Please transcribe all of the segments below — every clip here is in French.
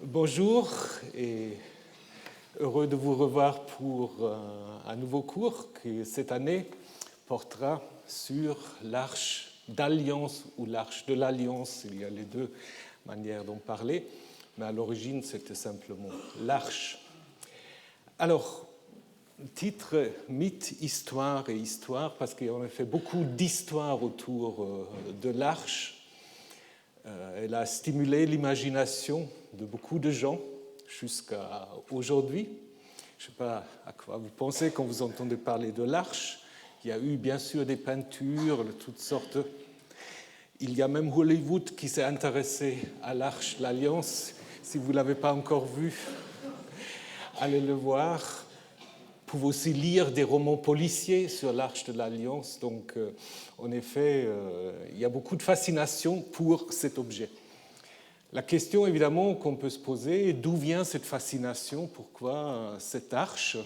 Bonjour et heureux de vous revoir pour un nouveau cours qui cette année portera sur l'arche d'alliance ou l'arche de l'alliance. Il y a les deux manières d'en parler, mais à l'origine c'était simplement l'arche. Alors, titre, mythe, histoire et histoire, parce qu'il y a en effet beaucoup d'histoires autour de l'arche. Elle a stimulé l'imagination de beaucoup de gens jusqu'à aujourd'hui. Je ne sais pas à quoi vous pensez quand vous entendez parler de l'arche. Il y a eu bien sûr des peintures de toutes sortes. Il y a même Hollywood qui s'est intéressé à l'arche de l'Alliance. Si vous ne l'avez pas encore vu, allez le voir. Vous pouvez aussi lire des romans policiers sur l'Arche de l'Alliance. Donc, en effet, il y a beaucoup de fascination pour cet objet. La question, évidemment, qu'on peut se poser est d'où vient cette fascination? Pourquoi cette arche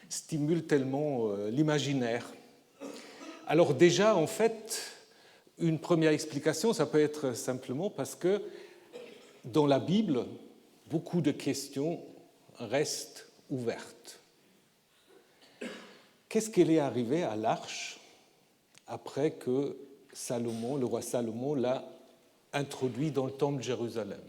stimule tellement l'imaginaire? Alors déjà, en fait, une première explication, ça peut être simplement parce que dans la Bible, beaucoup de questions restent ouvertes. Qu'est-ce qu'il est arrivé à l'arche après que Salomon, le roi Salomon, l'a introduit dans le temple de Jérusalem?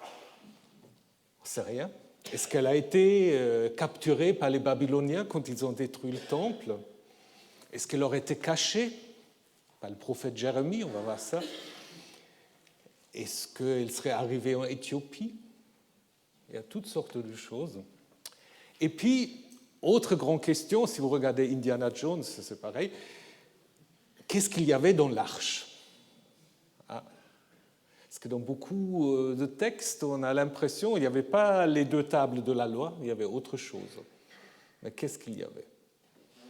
On ne sait rien. Est-ce qu'elle a été capturée par les Babyloniens quand ils ont détruit le temple? Est-ce qu'elle aurait été cachée par le prophète Jérémie? On va voir ça. Est-ce qu'elle serait arrivée en Éthiopie? Il y a toutes sortes de choses. Et puis, autre grande question, si vous regardez Indiana Jones, c'est pareil. Qu'est-ce qu'il y avait dans l'arche? Parce que dans beaucoup de textes, on a l'impression qu'il n'y avait pas les deux tables de la loi, il y avait autre chose. Mais qu'est-ce qu'il y avait?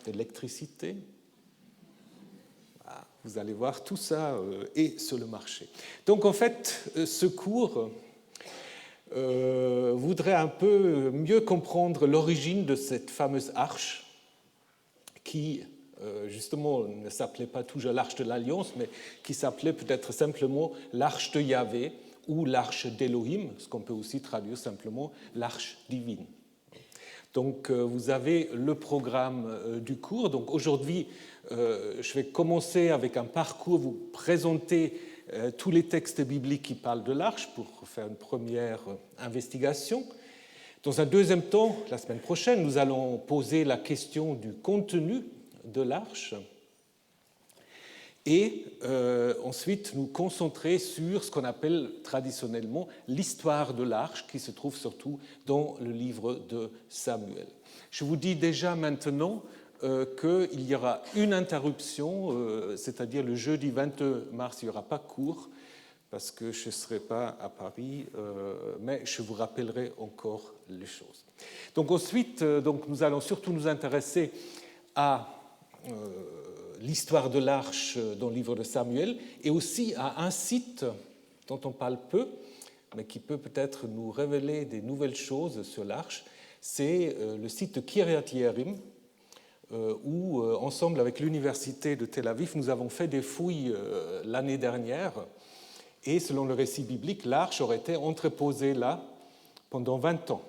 De l'électricité? Vous allez voir, tout ça est sur le marché. Donc en fait, ce cours voudrait un peu mieux comprendre l'origine de cette fameuse arche qui, justement, ne s'appelait pas toujours l'arche de l'Alliance, mais qui s'appelait peut-être simplement l'arche de Yahvé ou l'arche d'Élohim, ce qu'on peut aussi traduire simplement l'arche divine. Donc vous avez le programme du cours. Donc aujourd'hui, je vais commencer avec un parcours, vous présenter tous les textes bibliques qui parlent de l'arche pour faire une première investigation. Dans un deuxième temps, la semaine prochaine, nous allons poser la question du contenu de l'arche et ensuite nous concentrer sur ce qu'on appelle traditionnellement l'histoire de l'arche qui se trouve surtout dans le livre de Samuel. Je vous dis déjà maintenant qu'il y aura une interruption, c'est-à-dire le jeudi 22 mars, il n'y aura pas cours parce que je ne serai pas à Paris, mais je vous rappellerai encore les choses. Donc ensuite, nous allons surtout nous intéresser à l'histoire de l'arche dans le livre de Samuel et aussi à un site dont on parle peu, mais qui peut peut-être nous révéler des nouvelles choses sur l'arche. C'est le site de Kiryat Yearim, où, ensemble avec l'université de Tel Aviv, nous avons fait des fouilles l'année dernière. Et selon le récit biblique, l'arche aurait été entreposée là pendant 20 ans.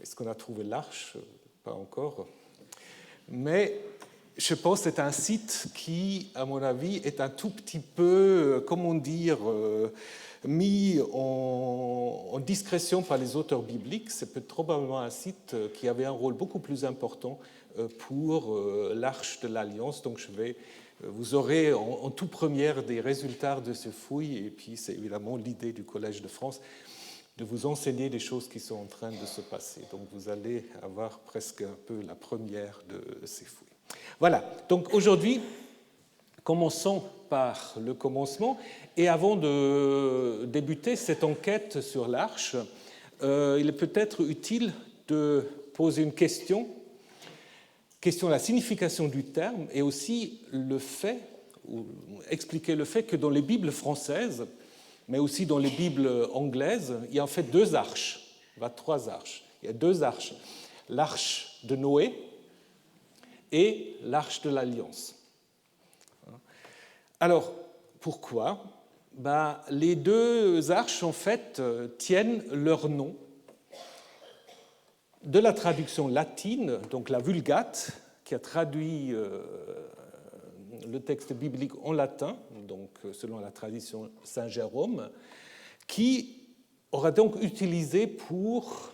Est-ce qu'on a trouvé l'arche? Pas encore. Mais je pense que c'est un site qui, à mon avis, est un tout petit peu, comment dire, mis en discrétion par les auteurs bibliques. C'est probablement un site qui avait un rôle beaucoup plus important pour l'arche de l'Alliance. Donc vous aurez en toute première des résultats de ces fouilles, et puis c'est évidemment l'idée du Collège de France de vous enseigner des choses qui sont en train de se passer. Donc vous allez avoir presque un peu la première de ces fouilles. Voilà, donc aujourd'hui, commençons par le commencement. Et avant de débuter cette enquête sur l'arche, il est peut-être utile de poser une question de la signification du terme et aussi le fait, ou expliquer le fait que dans les Bibles françaises, mais aussi dans les Bibles anglaises, il y a en fait deux arches, trois arches. Il y a deux arches, l'arche de Noé et l'arche de l'Alliance. Alors, pourquoi? les deux arches, en fait, tiennent leur nom de la traduction latine, donc la Vulgate, qui a traduit le texte biblique en latin, donc selon la tradition Saint Jérôme, qui aura donc utilisé pour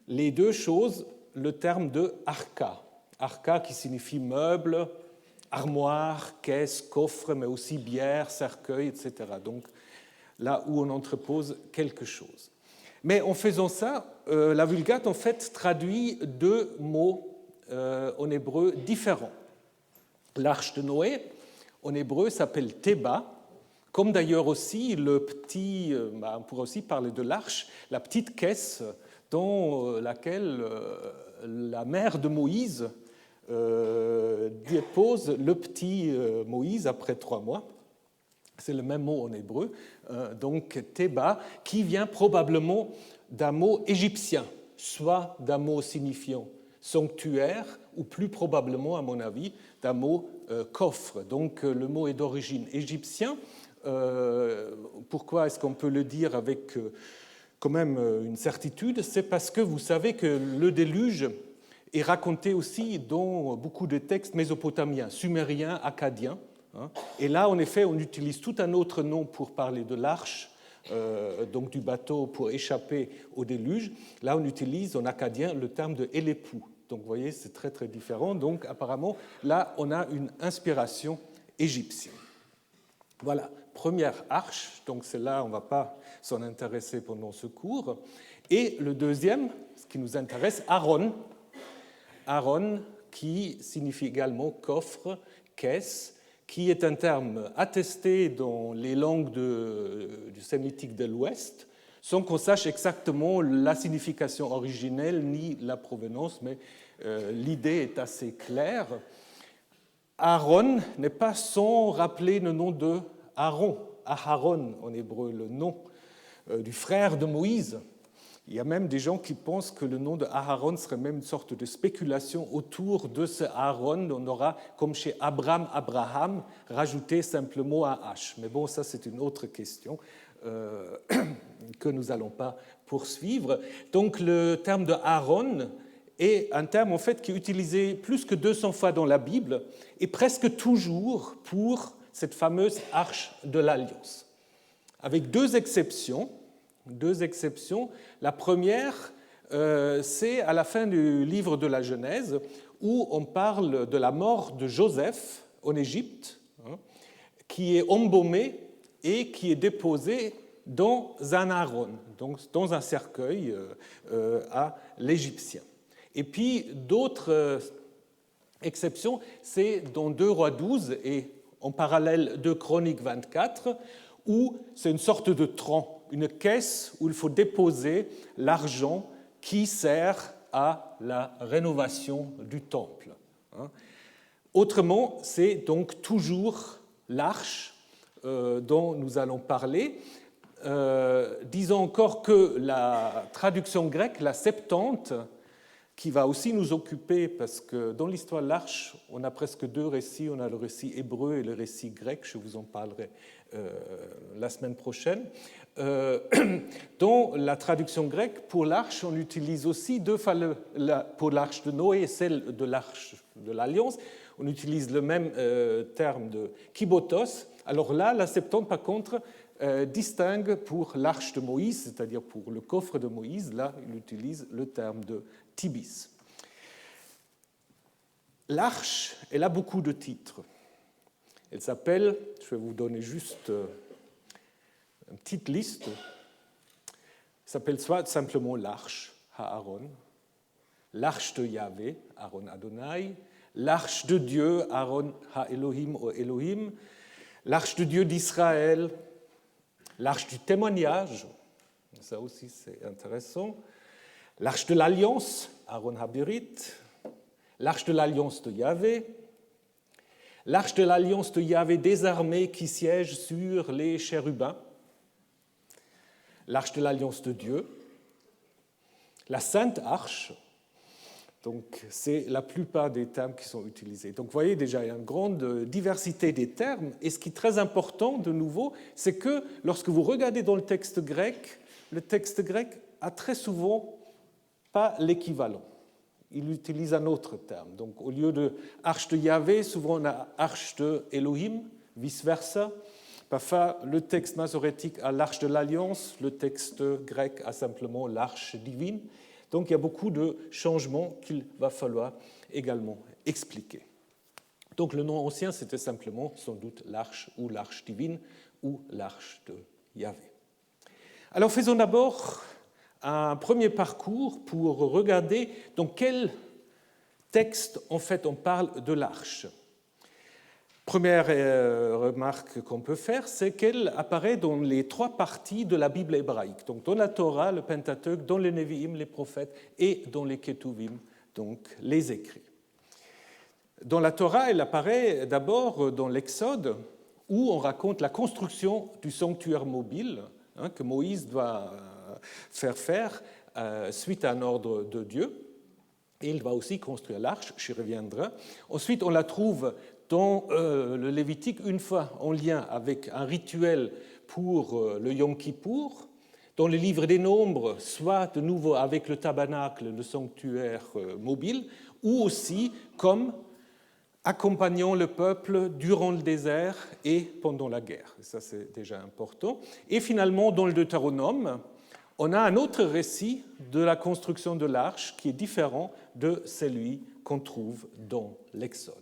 les deux choses le terme de arca. Arca qui signifie meuble, armoire, caisse, coffre, mais aussi bière, cercueil, etc. Donc là où on entrepose quelque chose. Mais en faisant ça, la Vulgate en fait traduit deux mots en hébreu différents. L'arche de Noé, en hébreu, s'appelle Théba, comme d'ailleurs aussi le petit, on pourrait aussi parler de l'arche, la petite caisse dans laquelle la mère de Moïse dépose le petit Moïse après 3 mois. C'est le même mot en hébreu, donc Théba, qui vient probablement d'un mot égyptien, soit d'un mot signifiant sanctuaire, ou plus probablement, à mon avis, d'un mot coffre. Donc le mot est d'origine égyptienne. Pourquoi est-ce qu'on peut le dire avec quand même une certitude? C'est parce que vous savez que le déluge est raconté aussi dans beaucoup de textes mésopotamiens, sumériens, akkadiens. Et là, en effet, on utilise tout un autre nom pour parler de l'arche, donc du bateau pour échapper au déluge. Là, on utilise en akkadien le terme de Elepou. Donc, vous voyez, c'est très, très différent. Donc, apparemment, là, on a une inspiration égyptienne. Voilà, première arche. Donc, celle-là, on ne va pas s'en intéresser pendant ce cours. Et le deuxième, ce qui nous intéresse, Aaron. Aaron, qui signifie également coffre, caisse, qui est un terme attesté dans les langues du sémitique de l'Ouest, sans qu'on sache exactement la signification originelle ni la provenance, mais l'idée est assez claire. Aaron n'est pas sans rappeler le nom de Aaron, Aharon en hébreu, le nom du frère de Moïse. Il y a même des gens qui pensent que le nom de Aharon serait même une sorte de spéculation autour de ce Aaron. On aura, comme chez Abraham, rajouté simplement un H. Mais bon, ça c'est une autre question que nous n'allons pas poursuivre. Donc le terme de Aaron est un terme en fait qui est utilisé plus que 200 fois dans la Bible et presque toujours pour cette fameuse arche de l'Alliance. Avec deux exceptions. La première, c'est à la fin du livre de la Genèse, où on parle de la mort de Joseph en Égypte, qui est embaumé et qui est déposé dans un Aaron, donc dans un cercueil à l'Égyptien. Et puis d'autres exceptions, c'est dans 2 Rois 12 et en parallèle 2 Chroniques 24, où c'est une sorte de tronc, une caisse où il faut déposer l'argent qui sert à la rénovation du temple. Autrement, c'est donc toujours l'arche dont nous allons parler. Disons encore que la traduction grecque, la Septante, qui va aussi nous occuper, parce que dans l'histoire de l'Arche, on a presque 2 récits, on a le récit hébreu et le récit grec, je vous en parlerai la semaine prochaine. Dans la traduction grecque, pour l'Arche, on utilise aussi 2 fois, pour l'Arche de Noé et celle de l'Arche de l'Alliance, on utilise le même terme de kibotos. Alors là, la Septante, par contre, distingue pour l'arche de Moïse, c'est-à-dire pour le coffre de Moïse, là, il utilise le terme de tibis. L'arche, elle a beaucoup de titres. Elle s'appelle, je vais vous donner juste une petite liste, elle s'appelle soit simplement l'arche, Aaron, l'arche de Yahvé, Aaron Adonai, l'arche de Dieu, Aaron Ha-Elohim ou Elohim, l'arche de Dieu d'Israël, l'arche du témoignage, ça aussi c'est intéressant, l'arche de l'alliance, Aaron Habirit, l'arche de l'alliance de Yahvé, l'arche de l'alliance de Yahvé désarmée qui siège sur les chérubins, l'arche de l'alliance de Dieu, la sainte arche, Donc, c'est la plupart des termes qui sont utilisés. Donc, vous voyez déjà, il y a une grande diversité des termes. Et ce qui est très important, de nouveau, c'est que lorsque vous regardez dans le texte grec a très souvent pas l'équivalent. Il utilise un autre terme. Donc, au lieu de arche de Yahvé, souvent on a arche de Elohim, vice-versa. Parfois, le texte masorétique a l'arche de l'Alliance, le texte grec a simplement l'arche divine. Donc il y a beaucoup de changements qu'il va falloir également expliquer. Donc le nom ancien, c'était simplement sans doute l'arche ou l'arche divine ou l'arche de Yahvé. Alors faisons d'abord un premier parcours pour regarder dans quel texte en fait on parle de l'arche. Première remarque qu'on peut faire, c'est qu'elle apparaît dans les trois parties de la Bible hébraïque, donc dans la Torah, le Pentateuque, dans les Nevi'im, les prophètes, et dans les Ketuvim, donc les écrits. Dans la Torah, elle apparaît d'abord dans l'Exode, où on raconte la construction du sanctuaire mobile que Moïse doit faire suite à un ordre de Dieu. Et il va aussi construire l'arche, j'y reviendrai. Ensuite, on la trouve dans le Lévitique, une fois en lien avec un rituel pour le Yom Kippour, dans le livre des Nombres, soit de nouveau avec le tabernacle, le sanctuaire mobile, ou aussi comme accompagnant le peuple durant le désert et pendant la guerre. Ça, c'est déjà important. Et finalement, dans le Deutéronome, on a un autre récit de la construction de l'arche qui est différent de celui qu'on trouve dans l'Exode.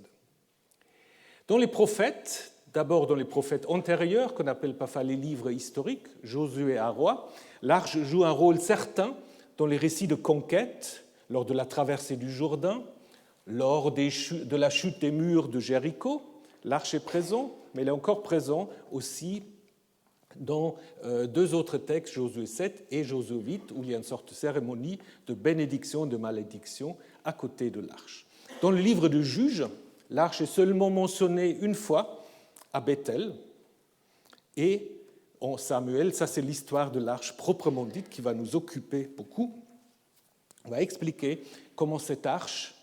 Dans les prophètes, d'abord dans les prophètes antérieurs, qu'on appelle parfois les livres historiques, Josué et Roi, l'arche joue un rôle certain dans les récits de conquête, lors de la traversée du Jourdain, lors de la chute des murs de Jéricho. L'arche est présente, mais elle est encore présente aussi dans deux autres textes, Josué 7 et Josué 8, où il y a une sorte de cérémonie de bénédiction, de malédiction à côté de l'arche. Dans le livre de Juges, l'arche est seulement mentionnée une fois à Bethel et en Samuel. Ça, c'est l'histoire de l'arche proprement dite qui va nous occuper beaucoup. On va expliquer comment cette arche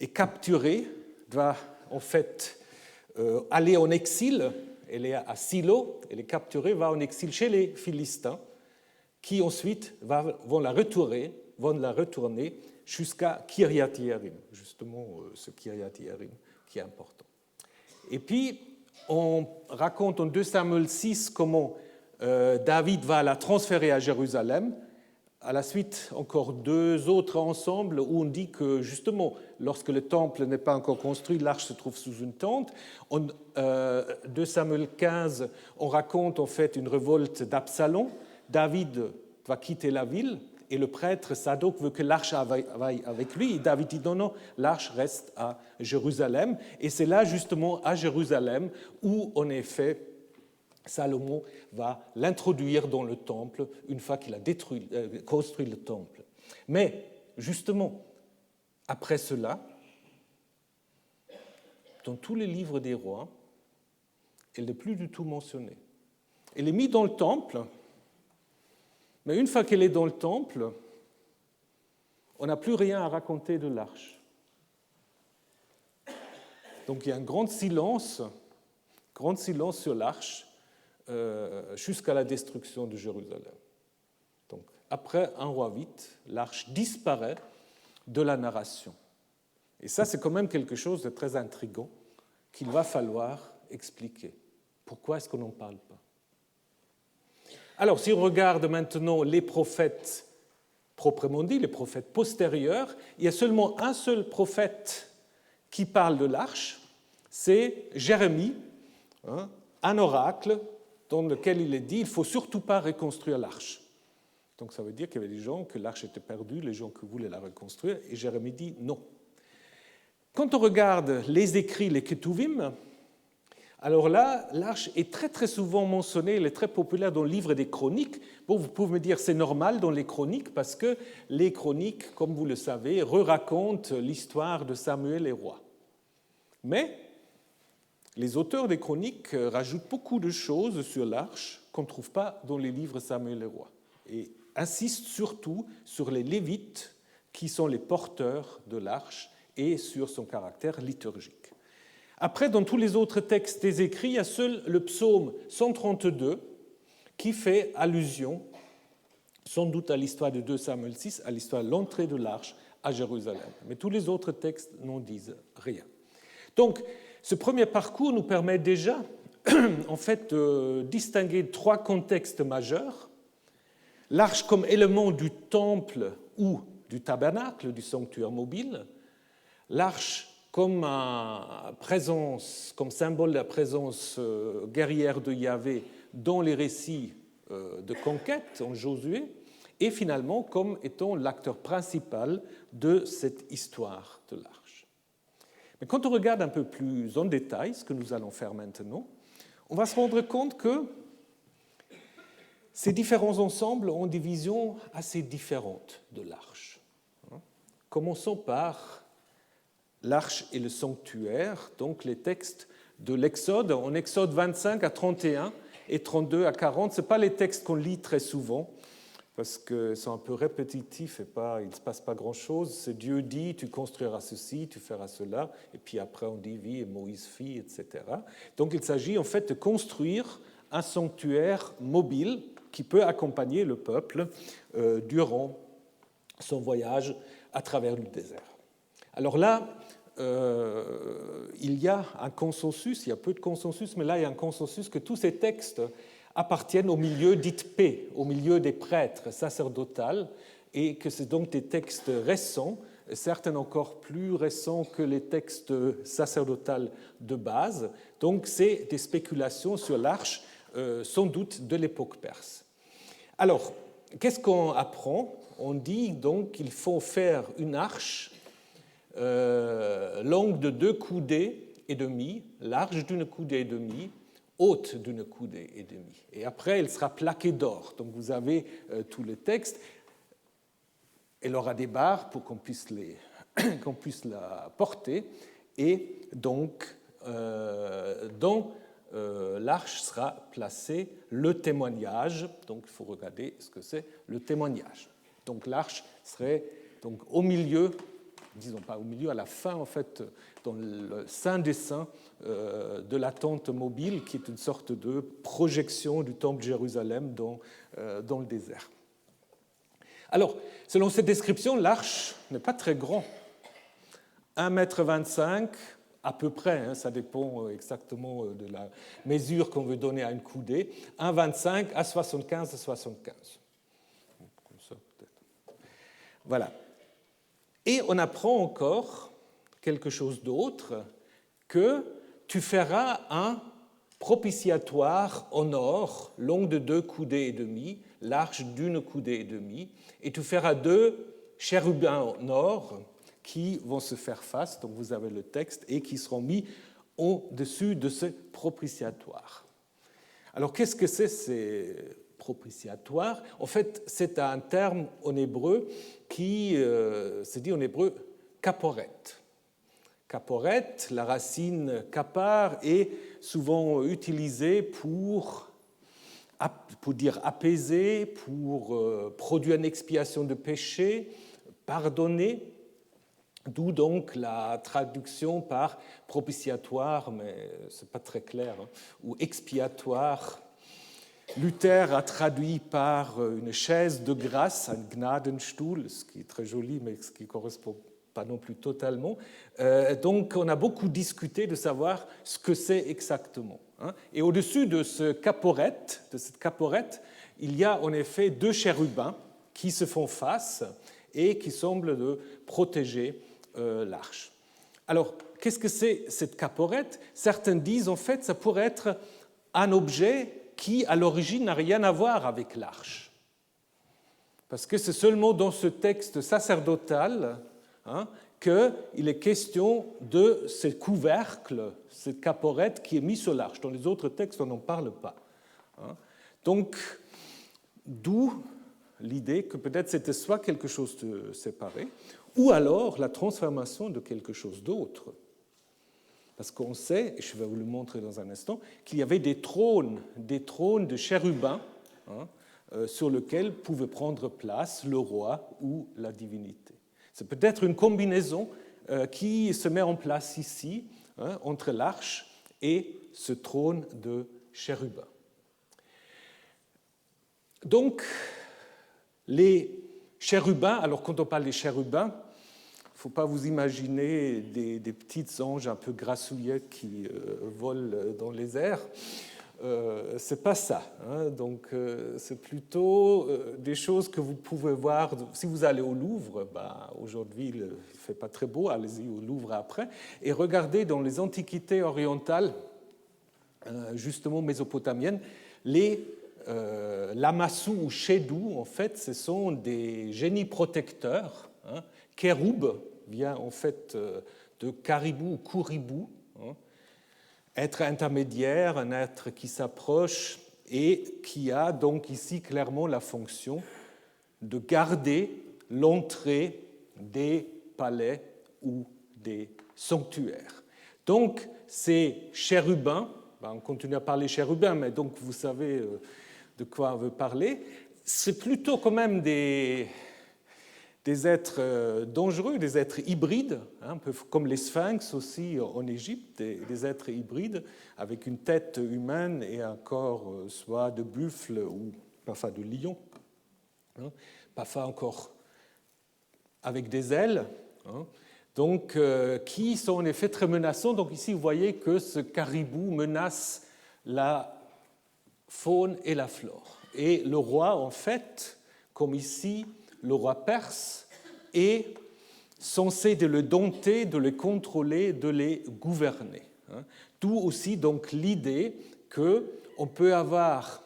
est capturée, doit en fait aller en exil. Elle est à Silo, elle est capturée, va en exil chez les Philistins, qui ensuite vont la retourner jusqu'à Kiryat Yearim, justement ce Kiryat Yearim qui est important. Et puis, on raconte en 2 Samuel 6 comment David va la transférer à Jérusalem. À la suite, encore 2 autres ensembles où on dit que, justement, lorsque le temple n'est pas encore construit, l'arche se trouve sous une tente. En 2 Samuel 15, on raconte en fait une révolte d'Absalom. David va quitter la ville et le prêtre Sadok veut que l'arche aille avec lui. Et David dit non, l'arche reste à Jérusalem. Et c'est là, justement, à Jérusalem, où, en effet, Salomon va l'introduire dans le temple une fois qu'il a construit le temple. Mais, justement, après cela, dans tous les livres des rois, elle n'est plus du tout mentionnée. Elle est mise dans le temple, mais une fois qu'elle est dans le temple, on n'a plus rien à raconter de l'arche. Donc il y a un grand silence sur l'arche jusqu'à la destruction de Jérusalem. Donc, après 1 Roi 8, l'arche disparaît de la narration. Et ça, c'est quand même quelque chose de très intriguant qu'il va falloir expliquer. Pourquoi est-ce qu'on n'en parle pas? Alors, si on regarde maintenant les prophètes proprement dit, les prophètes postérieurs, il y a seulement un seul prophète qui parle de l'arche, c'est Jérémie, un oracle dans lequel il est dit « il ne faut surtout pas reconstruire l'arche ». Donc ça veut dire qu'il y avait des gens que l'arche était perdue, les gens qui voulaient la reconstruire, et Jérémie dit non. Quand on regarde les écrits, les Ketuvim, alors là, l'arche est très très souvent mentionnée, elle est très populaire dans le livre des chroniques. Bon, vous pouvez me dire c'est normal dans les chroniques, parce que les chroniques, comme vous le savez, racontent l'histoire de Samuel et roi. Mais les auteurs des chroniques rajoutent beaucoup de choses sur l'arche qu'on ne trouve pas dans les livres Samuel et roi. Et insistent surtout sur les Lévites qui sont les porteurs de l'arche et sur son caractère liturgique. Après, dans tous les autres textes des écrits, il y a seul le psaume 132 qui fait allusion, sans doute à l'histoire de 2 Samuel 6, à l'histoire de l'entrée de l'arche à Jérusalem. Mais tous les autres textes n'en disent rien. Donc, ce premier parcours nous permet déjà, en fait, de distinguer 3 contextes majeurs. L'arche comme élément du temple ou du tabernacle, du sanctuaire mobile. L'arche comme présence, comme symbole de la présence guerrière de Yahvé dans les récits de conquête en Josué, et finalement comme étant l'acteur principal de cette histoire de l'arche. Mais quand on regarde un peu plus en détail, ce que nous allons faire maintenant, on va se rendre compte que ces différents ensembles ont des visions assez différentes de l'arche. Commençons par l'arche et le sanctuaire, donc les textes de l'Exode, en Exode 25 à 31 et 32 à 40. Ce ne sont pas les textes qu'on lit très souvent, parce qu'ils sont un peu répétitifs et il ne se passe pas grand-chose. C'est Dieu dit, tu construiras ceci, tu feras cela, et puis après on dit, oui, et Moïse fit, etc. Donc il s'agit en fait de construire un sanctuaire mobile qui peut accompagner le peuple durant son voyage à travers le désert. Alors là, il y a un consensus, il y a peu de consensus, mais là il y a un consensus que tous ces textes appartiennent au milieu dit paix, au milieu des prêtres sacerdotales, et que c'est donc des textes récents, certains encore plus récents que les textes sacerdotaux de base. Donc c'est des spéculations sur l'arche, sans doute de l'époque perse. Alors, qu'est-ce qu'on apprend? On dit donc qu'il faut faire une arche longue de 2 coudées et demie, large d'une coudée et demie, haute d'une coudée et demie. Et après, elle sera plaquée d'or. Donc vous avez tous les textes. Elle aura des barres pour qu'on puisse la porter. Et donc, dans l'arche sera placé le témoignage. Donc il faut regarder ce que c'est le témoignage. Donc l'arche serait donc au milieu, disons pas au milieu, à la fin en fait, dans le Saint des Saints de la tente mobile, qui est une sorte de projection du temple de Jérusalem dans le désert. Alors, selon cette description, l'arche n'est pas très grand. 1,25 m à peu près, ça dépend exactement de la mesure qu'on veut donner à une coudée, 1,25 à 75 à 75. Comme ça, peut-être. Voilà. Et on apprend encore quelque chose d'autre, que tu feras un propitiatoire en or, long de 2 coudées et demie, large d'1 coudée et demie, et tu feras 2 chérubins en or qui vont se faire face, donc vous avez le texte, et qui seront mis au-dessus de ce propitiatoire. Alors qu'est-ce que c'est ces propitiatoires? En fait, c'est un terme en hébreu qui se dit en hébreu kaporet. Kaporet, la racine kapar, est souvent utilisée pour dire apaiser, pour produire une expiation de péché, pardonner, d'où donc la traduction par propitiatoire, mais ce n'est pas très clair, ou expiatoire. Luther a traduit par une chaise de grâce, un Gnadenstuhl, ce qui est très joli, mais ce qui ne correspond pas non plus totalement. Donc on a beaucoup discuté de savoir ce que c'est exactement. Et au-dessus de cette caporette, il y a en effet 2 chérubins qui se font face et qui semblent de protéger l'arche. Alors, qu'est-ce que c'est cette caporette? Certains disent en fait ça pourrait être un objet qui à l'origine n'a rien à voir avec l'arche. Parce que c'est seulement dans ce texte sacerdotal qu'il est question de ce couvercle, cette caporette qui est mise sur l'arche. Dans les autres textes, on n'en parle pas. Donc, d'où l'idée que peut-être c'était soit quelque chose de séparé, ou alors la transformation de quelque chose d'autre. Parce qu'on sait, et je vais vous le montrer dans un instant, qu'il y avait des trônes de chérubins sur lesquels pouvait prendre place le roi ou la divinité. C'est peut-être une combinaison qui se met en place ici, entre l'arche et ce trône de chérubin. Donc, les chérubins, alors quand on parle des chérubins, il ne faut pas vous imaginer des petits anges un peu grassouillets qui volent dans les airs. C'est pas ça. Donc, c'est plutôt des choses que vous pouvez voir. Si vous allez au Louvre, aujourd'hui il ne fait pas très beau, allez-y au Louvre après, et regardez dans les antiquités orientales, justement mésopotamiennes, les lamassu ou shedou, en fait, ce sont des génies protecteurs. Kéroub vient en fait de caribou ou kouribou, être intermédiaire, un être qui s'approche et qui a donc ici clairement la fonction de garder l'entrée des palais ou des sanctuaires. Donc, ces chérubins, on continue à parler chérubins, mais donc vous savez de quoi on veut parler, c'est plutôt quand même des êtres dangereux, des êtres hybrides, un peu comme les sphinx aussi en Égypte, des êtres hybrides avec une tête humaine et un corps soit de buffle ou parfois de lion, parfois encore avec des ailes, donc qui sont en effet très menaçants. Donc ici vous voyez que ce caribou menace la faune et la flore. Et le roi, en fait, comme ici, le roi perse, est censé de le dompter, de le contrôler, de les gouverner. D'où aussi donc l'idée qu'on peut avoir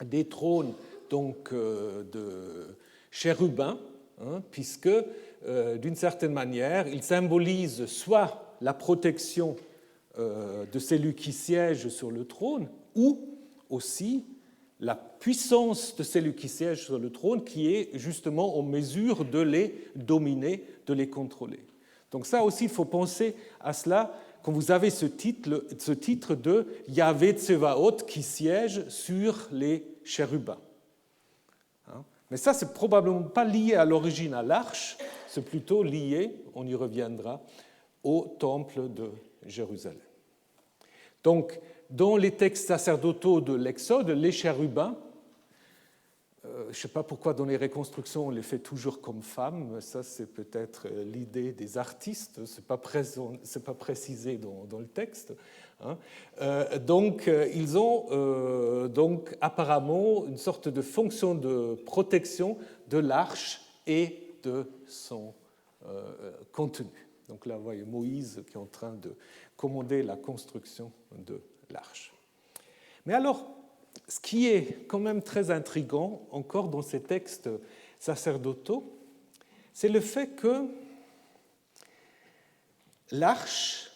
des trônes donc, de chérubins, puisque d'une certaine manière, ils symbolisent soit la protection de celui qui siège sur le trône, ou aussi la puissance de celui qui siège sur le trône, qui est justement en mesure de les dominer, de les contrôler. Donc ça aussi, il faut penser à cela quand vous avez ce titre de Yahvé Tsevaot qui siège sur les chérubins. Mais ça, c'est probablement pas lié à l'origine à l'arche, c'est plutôt lié, on y reviendra, au temple de Jérusalem. Donc, dans les textes sacerdotaux de l'Exode, les chérubins, je ne sais pas pourquoi dans les reconstructions on les fait toujours comme femmes, ça c'est peut-être l'idée des artistes, ce n'est pas précisé dans le texte. Donc ils ont donc apparemment une sorte de fonction de protection de l'arche et de son contenu. Donc là, vous voyez Moïse qui est en train de commander la construction de l'arche. Mais alors, ce qui est quand même très intriguant, encore dans ces textes sacerdotaux, c'est le fait que l'arche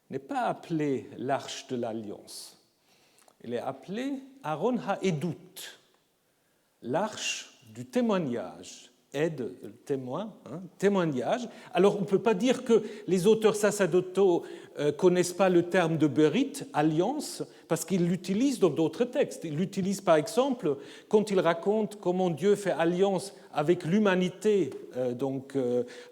n'est pas appelée l'arche de l'Alliance. Elle est appelée Aaron HaEdut, l'arche du témoignage. Aide, témoin, témoignage. Alors, on ne peut pas dire que les auteurs sacerdotaux ne connaissent pas le terme de Berit, alliance, parce qu'ils l'utilisent dans d'autres textes. Ils l'utilisent, par exemple, quand ils racontent comment Dieu fait alliance avec l'humanité. Donc,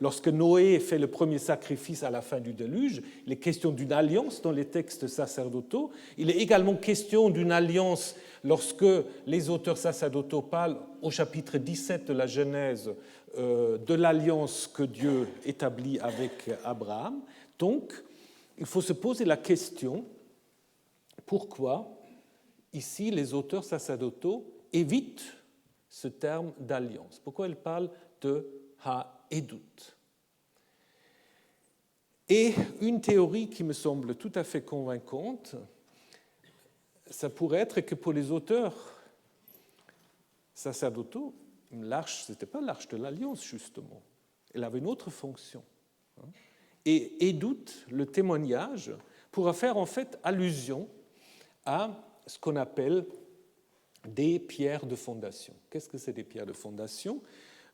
lorsque Noé fait le premier sacrifice à la fin du déluge, il est question d'une alliance dans les textes sacerdotaux. Il est également question d'une alliance lorsque les auteurs sacerdotaux parlent au chapitre 17 de la Genèse de l'alliance que Dieu établit avec Abraham. Donc, il faut se poser la question, pourquoi ici les auteurs sacerdotaux évitent ce terme d'alliance? Pourquoi ils parlent de ha-edut? Et une théorie qui me semble tout à fait convaincante, ça pourrait être que pour les auteurs sacerdotaux, l'arche, ce n'était pas l'arche de l'Alliance, justement. Elle avait une autre fonction. Et edut, le témoignage, pourra faire en fait allusion à ce qu'on appelle des pierres de fondation. Qu'est-ce que c'est des pierres de fondation?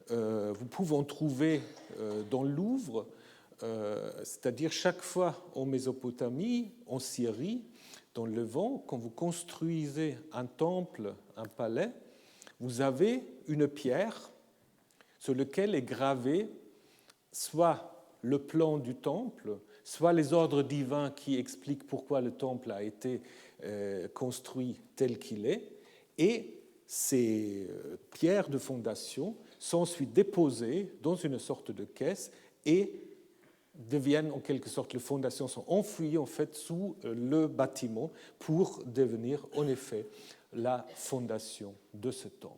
Vous pouvez en trouver dans le Louvre, c'est-à-dire chaque fois en Mésopotamie, en Syrie, dans le Levant, quand vous construisez un temple, un palais, vous avez une pierre sur lequel est gravé soit le plan du temple, soit les ordres divins qui expliquent pourquoi le temple a été construit tel qu'il est, et ces pierres de fondation sont ensuite déposées dans une sorte de caisse et deviennent en quelque sorte, les fondations sont enfouies en fait sous le bâtiment pour devenir en effet la fondation de ce temple.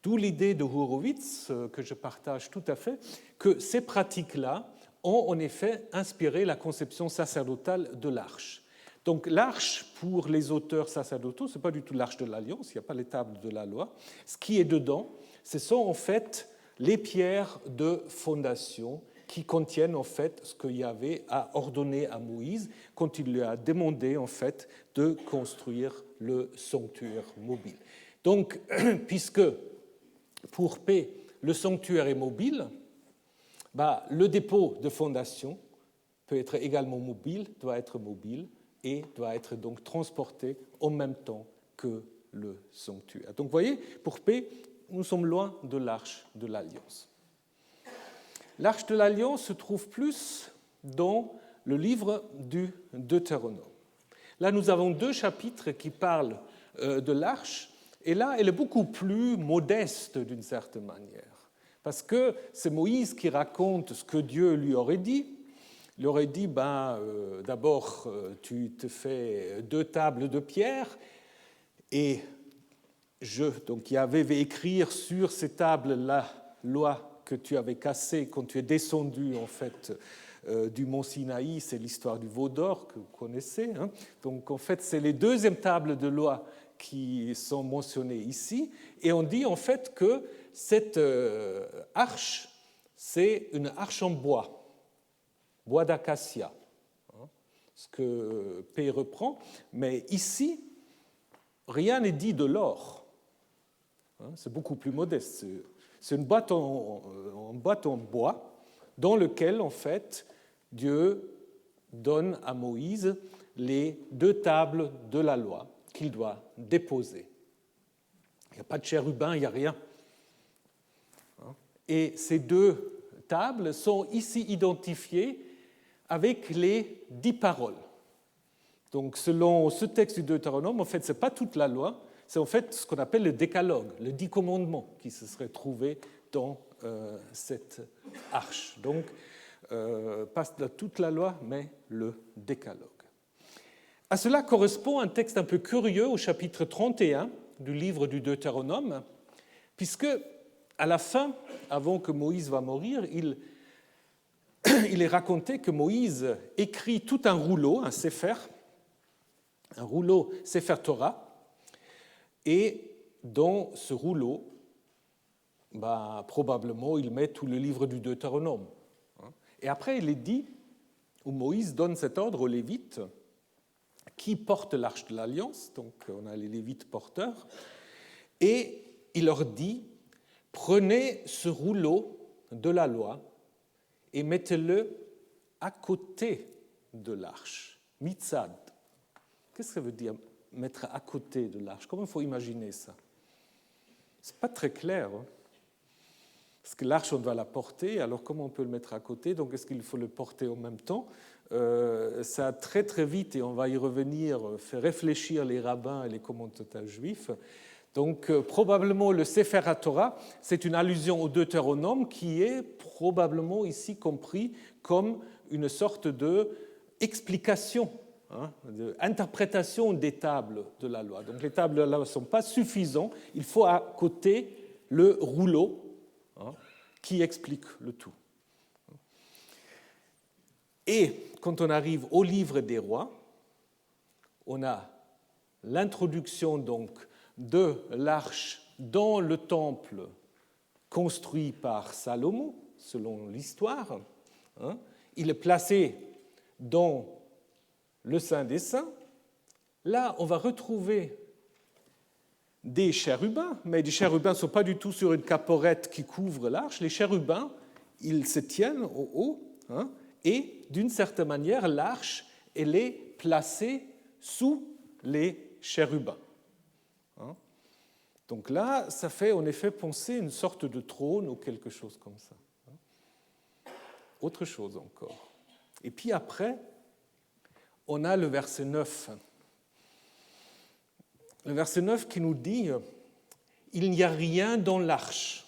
D'où l'idée de Horowitz, que je partage tout à fait, que ces pratiques-là ont en effet inspiré la conception sacerdotale de l'arche. Donc l'arche, pour les auteurs sacerdotaux, ce n'est pas du tout l'arche de l'Alliance, il n'y a pas les tables de la loi. Ce qui est dedans, ce sont en fait les pierres de fondation qui contiennent en fait ce que Yahvé a ordonné à Moïse quand il lui a demandé en fait de construire le sanctuaire mobile. Donc, puisque pour P, le sanctuaire est mobile, le dépôt de fondation peut être également mobile, doit être mobile et doit être donc transporté en même temps que le sanctuaire. Donc vous voyez, pour P, nous sommes loin de l'arche de l'Alliance. L'arche de l'Alliance se trouve plus dans le livre du Deutéronome. Là, nous avons 2 chapitres qui parlent de l'arche, et là, elle est beaucoup plus modeste d'une certaine manière, parce que c'est Moïse qui raconte ce que Dieu lui aurait dit. Il aurait dit, d'abord, tu te fais 2 tables de pierre, et donc Yahvé va écrire sur ces tables la loi que tu avais cassée quand tu es descendu, en fait, du mont Sinaï, c'est l'histoire du veau d'or que vous connaissez. Hein. Donc, en fait, c'est les 2e tables de loi qui sont mentionnées ici, et on dit en fait que cette arche, c'est une arche en bois d'acacia, ce que P reprend, mais ici, rien n'est dit de l'or. C'est beaucoup plus modeste. C'est une boîte en bois dans lequel, en fait, Dieu donne à Moïse les 2 tables de la loi qu'il doit déposer. Il n'y a pas de chérubin, il n'y a rien. Et ces 2 tables sont ici identifiées avec les 10 paroles. Donc, selon ce texte du Deutéronome, en fait, ce n'est pas toute la loi, c'est en fait ce qu'on appelle le décalogue, les 10 commandements qui se seraient trouvés dans cette arche. Donc, pas toute la loi, mais le décalogue. À cela correspond un texte un peu curieux au chapitre 31 du livre du Deutéronome, puisque à la fin, avant que Moïse va mourir, il est raconté que Moïse écrit tout un rouleau, un Sefer Torah, et dans ce rouleau, probablement, il met tout le livre du Deutéronome. Et après, il est dit, où Moïse donne cet ordre aux Lévites, qui portent l'arche de l'Alliance, donc on a les Lévites porteurs, et il leur dit, prenez ce rouleau de la loi et mettez-le à côté de l'arche, mitzad. Qu'est-ce que ça veut dire, mettre à côté de l'arche? Comment il faut imaginer ça? Ce n'est pas très clair. Parce que l'arche, on doit la porter, alors comment on peut le mettre à côté? Donc est-ce qu'il faut le porter en même temps? Ça très très vite, et on va y revenir, fait réfléchir les rabbins et les commentateurs juifs. Donc probablement le Sefer Torah, c'est une allusion au Deutéronome qui est probablement ici compris comme une sorte d'explication, d'interprétation des tables de la loi. Donc les tables de la loi ne sont pas suffisantes, il faut à côté le rouleau qui explique le tout. Et quand on arrive au livre des rois, on a l'introduction donc de l'arche dans le temple construit par Salomon, selon l'histoire. Il est placé dans le Saint des Saints. Là, on va retrouver des chérubins, mais les chérubins ne sont pas du tout sur une caporette qui couvre l'arche. Les chérubins, ils se tiennent au haut, et d'une certaine manière, l'arche, elle est placée sous les chérubins. Donc là, ça fait en effet penser une sorte de trône ou quelque chose comme ça. Autre chose encore. Et puis après, on a le verset 9. Le verset 9 qui nous dit « Il n'y a rien dans l'arche. »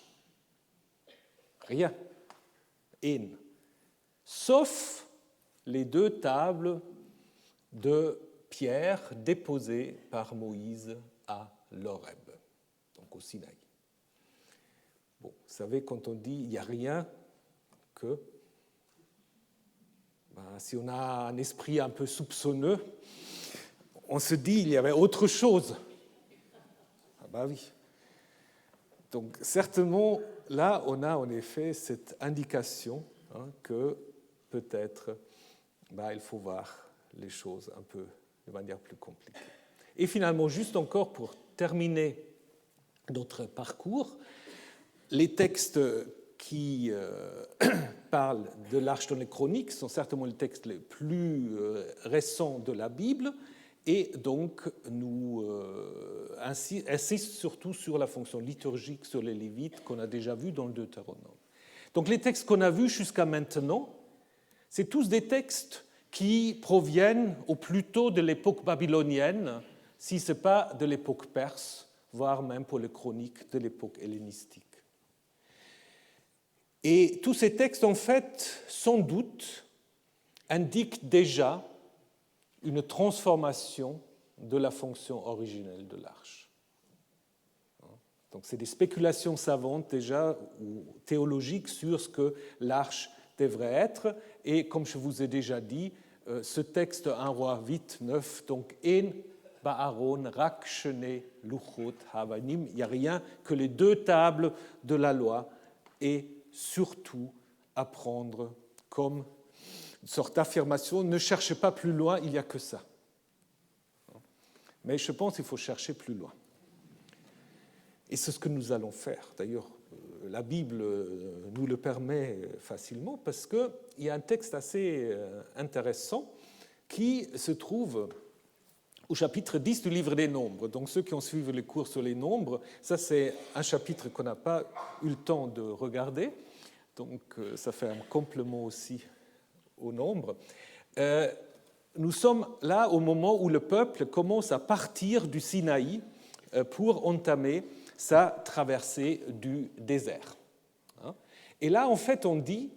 Rien. In. Sauf les 2 tables de pierre déposées par Moïse à l'Horeb, donc au Sinaï. Bon, vous savez, quand on dit « il n'y a rien que », si on a un esprit un peu soupçonneux, on se dit « il y avait autre chose ». Ah ben oui. Donc certainement, là, on a en effet cette indication que peut-être il faut voir les choses un peu de manière plus compliquée. Et finalement, juste encore pour terminer notre parcours, les textes qui parlent de l'Arche dans les Chroniques sont certainement les textes les plus récents de la Bible, et donc nous insistent surtout sur la fonction liturgique sur les Lévites qu'on a déjà vu dans le Deutéronome. Donc les textes qu'on a vus jusqu'à maintenant, c'est tous des textes qui proviennent au plus tôt de l'époque babylonienne, si ce n'est pas de l'époque perse, voire même pour les chroniques de l'époque hellénistique. Et tous ces textes, en fait, sans doute, indiquent déjà une transformation de la fonction originelle de l'arche. Donc, c'est des spéculations savantes déjà, ou théologiques, sur ce que l'arche devrait être. Et comme je vous ai déjà dit, ce texte 1 Roi 8, 9, donc « En ba'aron rak shene luchot havanim », il n'y a rien que les 2 tables de la loi, et surtout à prendre comme une sorte d'affirmation, ne cherchez pas plus loin, il n'y a que ça. Mais je pense qu'il faut chercher plus loin. Et c'est ce que nous allons faire. D'ailleurs, la Bible nous le permet facilement parce qu'il y a un texte assez intéressant qui se trouve au chapitre 10 du livre des Nombres. Donc ceux qui ont suivi les cours sur les nombres, ça c'est un chapitre qu'on n'a pas eu le temps de regarder. Donc ça fait un complément aussi au nombre. Nous sommes là au moment où le peuple commence à partir du Sinaï pour entamer sa traversée du désert. Et là, en fait, on dit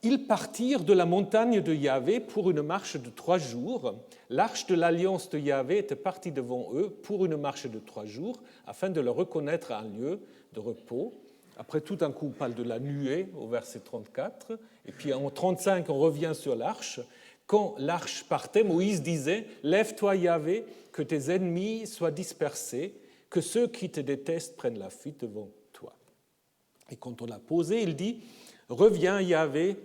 ils partirent de la montagne de Yahvé pour une marche de 3 jours. L'arche de l'alliance de Yahvé était partie devant eux pour une marche de 3 jours, afin de leur reconnaître un lieu de repos. Après, tout d'un coup, on parle de la nuée au verset 34. Et puis en 35, on revient sur l'arche. Quand l'arche partait, Moïse disait « Lève-toi, Yahvé, que tes ennemis soient dispersés, que ceux qui te détestent prennent la fuite devant toi. » Et quand on l'a posé, il dit « Reviens, Yahvé,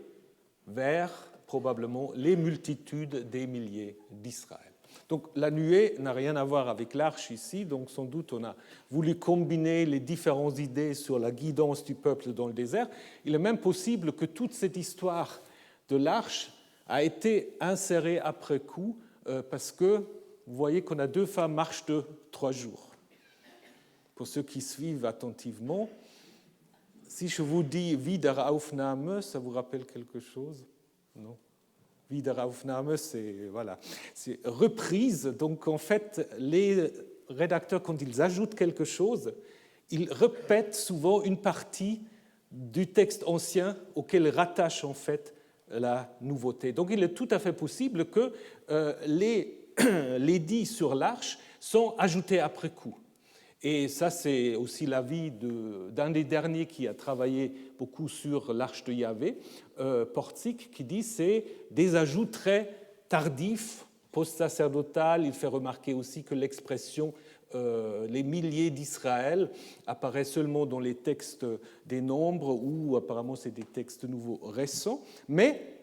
vers probablement les multitudes des milliers d'Israël. » Donc la nuée n'a rien à voir avec l'arche ici, donc sans doute on a voulu combiner les différentes idées sur la guidance du peuple dans le désert. Il est même possible que toute cette histoire de l'arche a été insérée après coup parce que vous voyez qu'on a 2 fois marche de 3 jours. Pour ceux qui suivent attentivement, si je vous dis Wiederaufnahme, ça vous rappelle quelque chose? Non. Wiederaufnahme, c'est reprise. Donc en fait, les rédacteurs, quand ils ajoutent quelque chose, ils répètent souvent une partie du texte ancien auquel rattachent en fait la nouveauté. Donc il est tout à fait possible que les dits sur l'arche sont ajoutés après coup. Et ça, c'est aussi l'avis d'un des derniers qui a travaillé beaucoup sur l'arche de Yahvé, Portzik, qui dit que c'est des ajouts très tardifs, post-sacerdotal. Il fait remarquer aussi que l'expression les milliers d'Israël apparaît seulement dans les textes des Nombres, ou apparemment c'est des textes nouveaux récents. Mais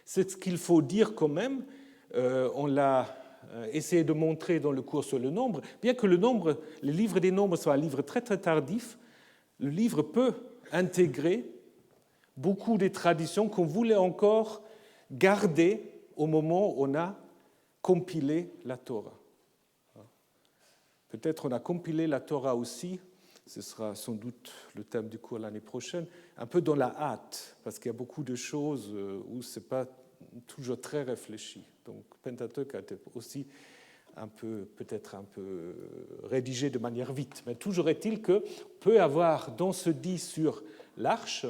c'est ce qu'il faut dire quand même, on l'a essayé de montrer dans le cours sur le nombre, bien que le livre des nombres soit un livre très très tardif, le livre peut intégrer beaucoup des traditions qu'on voulait encore garder au moment où on a compilé la Torah. peut-être on a compilé la Torah aussi, ce sera sans doute le thème du cours l'année prochaine, un peu dans la hâte, parce qu'il y a beaucoup de choses où ce n'est pas toujours très réfléchi. Donc Pentateuque a été aussi peut-être un peu rédigé de manière vite. Mais toujours est-il qu'on peut avoir dans ce dit sur l'arche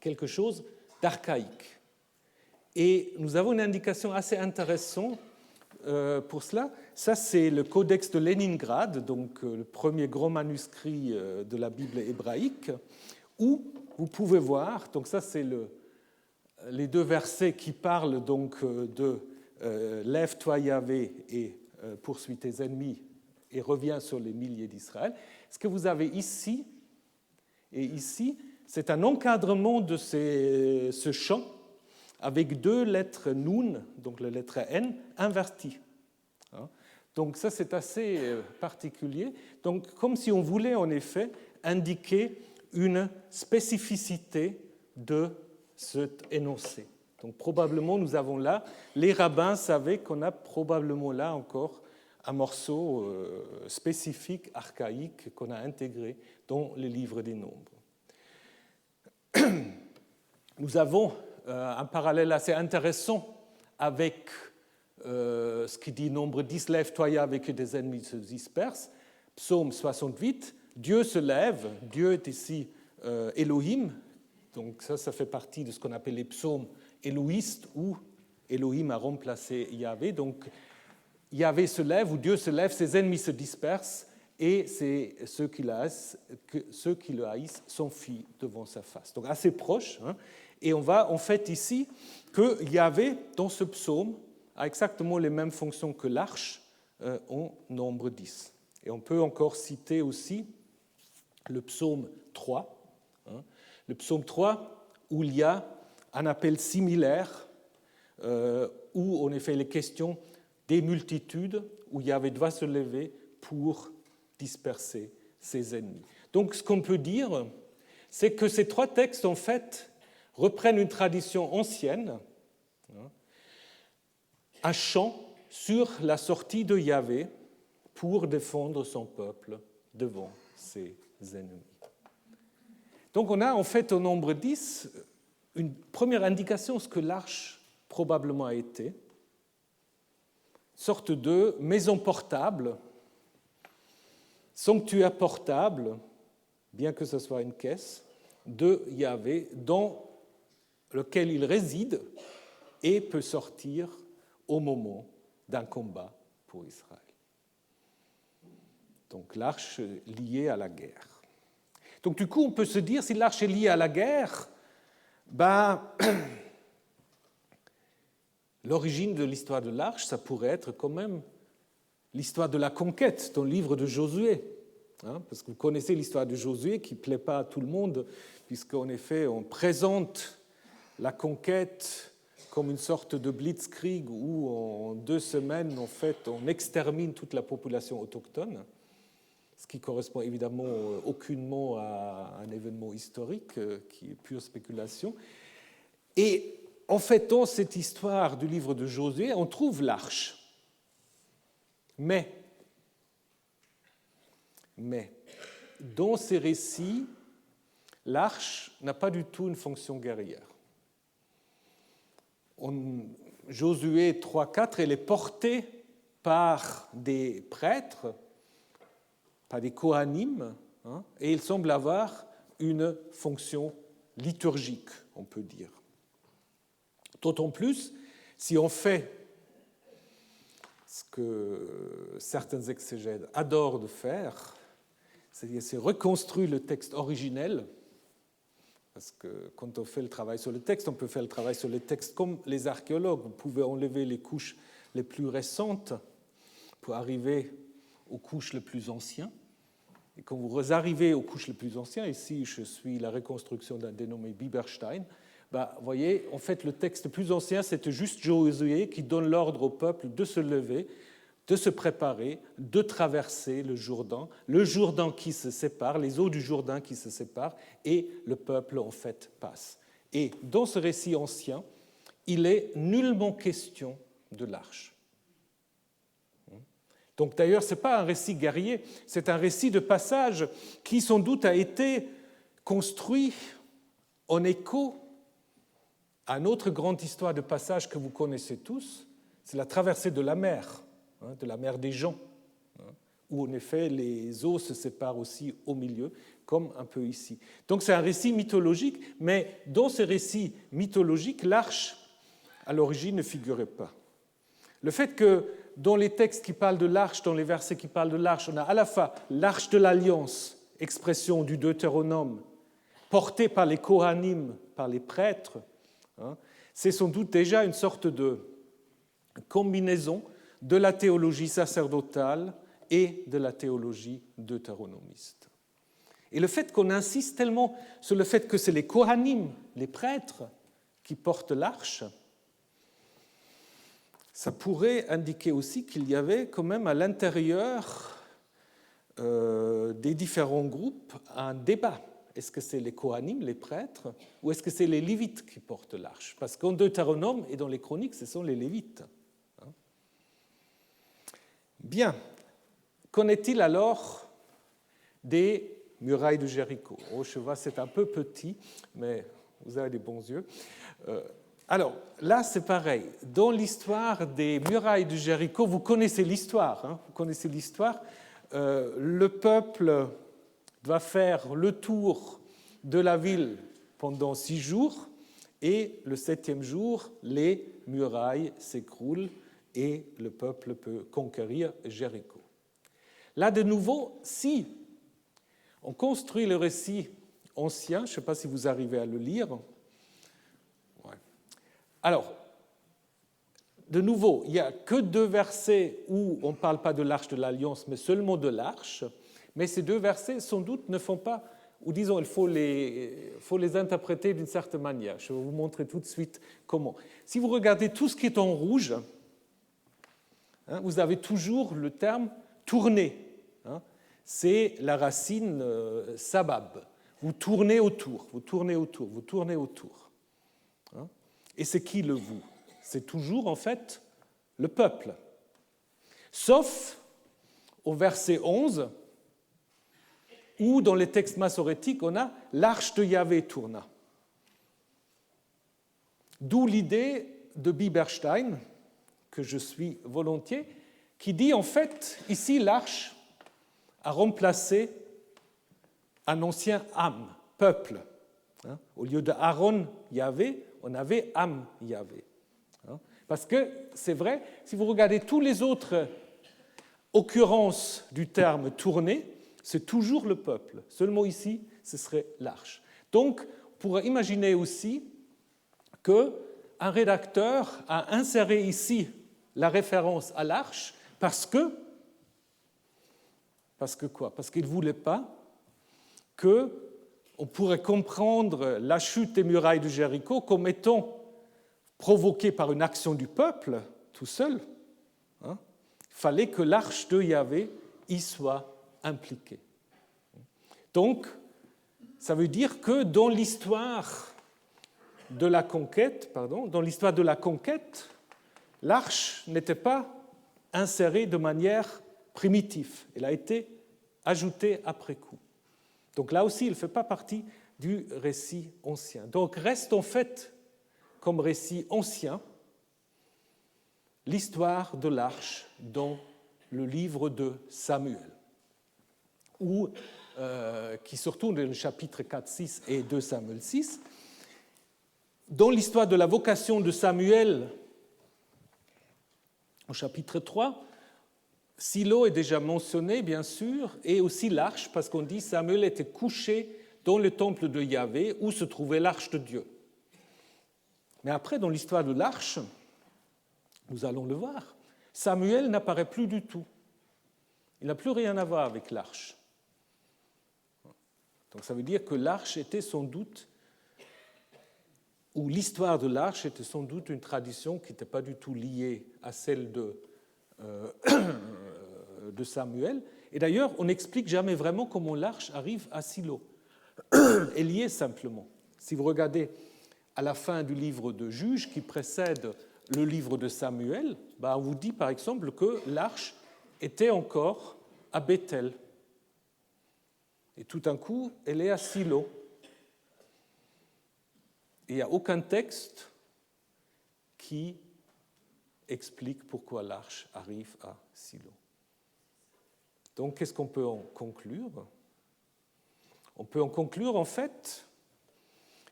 quelque chose d'archaïque. Et nous avons une indication assez intéressante pour cela. Ça, c'est le Codex de Léningrad, donc le premier grand manuscrit de la Bible hébraïque, où vous pouvez voir, donc ça c'est les deux versets qui parlent donc de lève-toi Yahvé et poursuis tes ennemis et reviens sur les milliers d'Israël. Ce que vous avez ici et ici, c'est un encadrement de ce chant avec deux lettres Nun, donc la lettre N, inverties. Donc ça, c'est assez particulier. Donc, comme si on voulait en effet indiquer une spécificité de cet énoncé. Donc probablement, nous avons là, les rabbins savaient qu'on a probablement là encore un morceau spécifique, archaïque, qu'on a intégré dans les livres des nombres. Nous avons un parallèle assez intéressant avec ce qui dit nombre 10, lève-toi Yahvé que des ennemis se dispersent. Psaume 68, Dieu se lève, Dieu est ici Elohim, donc ça fait partie de ce qu'on appelle les psaumes éloïstes où Elohim a remplacé Yahvé. Donc Yahvé se lève ou Dieu se lève, ses ennemis se dispersent et ceux qui le haïssent s'enfuient devant sa face. Donc assez proche. Et on voit en fait ici que Yahvé, dans ce psaume, a exactement les mêmes fonctions que l'arche en nombre 10. Et on peut encore citer aussi le psaume 3. Le psaume 3, où il y a un appel similaire, où en effet il est question des multitudes, où Yahvé doit se lever pour disperser ses ennemis. Donc ce qu'on peut dire, c'est que ces trois textes, en fait, reprennent une tradition ancienne, un chant sur la sortie de Yahvé pour défendre son peuple devant ses ennemis. Donc on a en fait au nombre 10 une première indication de ce que l'arche probablement a été, sorte de maison portable, sanctuaire portable, bien que ce soit une caisse, de Yahvé dans lequel il réside et peut sortir au moment d'un combat pour Israël. Donc l'arche liée à la guerre. Donc du coup, on peut se dire, si l'arche est liée à la guerre, l'origine de l'histoire de l'arche, ça pourrait être quand même l'histoire de la conquête dans le livre de Josué. Parce que vous connaissez l'histoire de Josué qui ne plaît pas à tout le monde, puisqu'en effet, on présente la conquête comme une sorte de blitzkrieg où en 2 semaines, en fait, on extermine toute la population autochtone, ce qui correspond évidemment aucunement à un événement historique qui est pure spéculation. Et en fait, dans cette histoire du livre de Josué, on trouve l'arche. Mais, dans ces récits, l'arche n'a pas du tout une fonction guerrière. Josué 3-4, elle est portée par des prêtres, par des kohanim, et il semble avoir une fonction liturgique, on peut dire. D'autant plus, si on fait ce que certains exégètes adorent de faire, c'est reconstruire le texte originel, parce que quand on fait le travail sur le texte, on peut faire le travail sur le texte comme les archéologues. Vous pouvez enlever les couches les plus récentes pour arriver aux couches les plus anciennes. Et quand vous arrivez aux couches les plus anciennes, ici je suis la reconstruction d'un dénommé Bieberstein, vous voyez, en fait le texte le plus ancien, c'était juste Josué qui donne l'ordre au peuple de se lever, de se préparer, de traverser le Jourdain qui se sépare, les eaux du Jourdain qui se séparent, et le peuple en fait passe. Et dans ce récit ancien, il est nullement question de l'arche. Donc d'ailleurs, ce n'est pas un récit guerrier, c'est un récit de passage qui sans doute a été construit en écho à une autre grande histoire de passage que vous connaissez tous, c'est la traversée de la mer des gens, où en effet les eaux se séparent aussi au milieu, comme un peu ici. Donc c'est un récit mythologique, mais dans ce récit mythologique, l'arche, à l'origine, ne figurait pas. Le fait que dans les textes qui parlent de l'arche, dans les versets qui parlent de l'arche, on a à la fois l'arche de l'alliance, expression du Deutéronome, portée par les Kohanim, par les prêtres, c'est sans doute déjà une sorte de combinaison de la théologie sacerdotale et de la théologie deutéronomiste. Et le fait qu'on insiste tellement sur le fait que c'est les Kohanim, les prêtres, qui portent l'arche, ça pourrait indiquer aussi qu'il y avait quand même à l'intérieur des différents groupes un débat. Est-ce que c'est les Kohanim, les prêtres, ou est-ce que c'est les Lévites qui portent l'arche? Parce qu'en Deutéronome et dans les Chroniques, ce sont les Lévites. Bien. Qu'en est-il alors des murailles de Jéricho? Oh, je vois, c'est un peu petit, mais vous avez des bons yeux. Alors, là, c'est pareil. Dans l'histoire des murailles de Jéricho, vous connaissez l'histoire. Vous connaissez l'histoire. Le peuple va faire le tour de la ville pendant 6 jours, et le 7e jour, les murailles s'écroulent et le peuple peut conquérir Jéricho. Là, de nouveau, si on construit le récit ancien, je ne sais pas si vous arrivez à le lire. Ouais. Alors, de nouveau, il n'y a que 2 versets où on ne parle pas de l'arche de l'Alliance, mais seulement de l'arche. Mais ces 2 versets, sans doute, ne font pas, ou disons, il faut les interpréter d'une certaine manière. Je vais vous montrer tout de suite comment. Si vous regardez tout ce qui est en rouge, vous avez toujours le terme « tourner ». C'est la racine sabab. Vous tournez autour, vous tournez autour, vous tournez autour. Et c'est qui le vous? C'est toujours, en fait, le peuple. Sauf au verset 11, où dans les textes massorétiques, on a « l'arche de Yahvé tourna ». D'où l'idée de Bieberstein, que je suis volontiers, qui dit en fait, ici, l'arche a remplacé un ancien Am, peuple. Au lieu de Aaron Yahvé, on avait Am Yahvé. Parce que c'est vrai, si vous regardez tous les autres occurrences du terme tourner, c'est toujours le peuple. Seulement ici, ce serait l'arche. Donc, on pourrait imaginer aussi qu'un rédacteur a inséré ici la référence à l'arche parce que quoi? Parce qu'il ne voulait pas qu'on pourrait comprendre la chute des murailles de Jéricho comme étant provoquée par une action du peuple tout seul. Il fallait que l'arche de Yahvé y soit impliquée. Donc, ça veut dire que dans l'histoire de la conquête, l'arche n'était pas insérée de manière primitive. Elle a été ajoutée après coup. Donc là aussi, elle ne fait pas partie du récit ancien. Donc reste en fait, comme récit ancien, l'histoire de l'arche dans le livre de Samuel, qui se retrouve dans le chapitre 4, 6 et 2 Samuel 6. Dans l'histoire de la vocation de Samuel, au chapitre 3, Silo est déjà mentionné, bien sûr, et aussi l'arche, parce qu'on dit que Samuel était couché dans le temple de Yahvé, où se trouvait l'arche de Dieu. Mais après, dans l'histoire de l'arche, nous allons le voir, Samuel n'apparaît plus du tout. Il n'a plus rien à voir avec l'arche. Donc ça veut dire que l'arche était sans doute, ou l'histoire de l'arche était sans doute une tradition qui n'était pas du tout liée à celle de Samuel. Et d'ailleurs, on n'explique jamais vraiment comment l'arche arrive à Silo. Elle y est simplement. Si vous regardez à la fin du livre de Juges qui précède le livre de Samuel, on vous dit par exemple que l'arche était encore à Bethel. Et tout d'un coup, elle est à Silo. Et il n'y a aucun texte qui explique pourquoi l'arche arrive à Silo. Donc, qu'est-ce qu'on peut en conclure? On peut en conclure, en fait,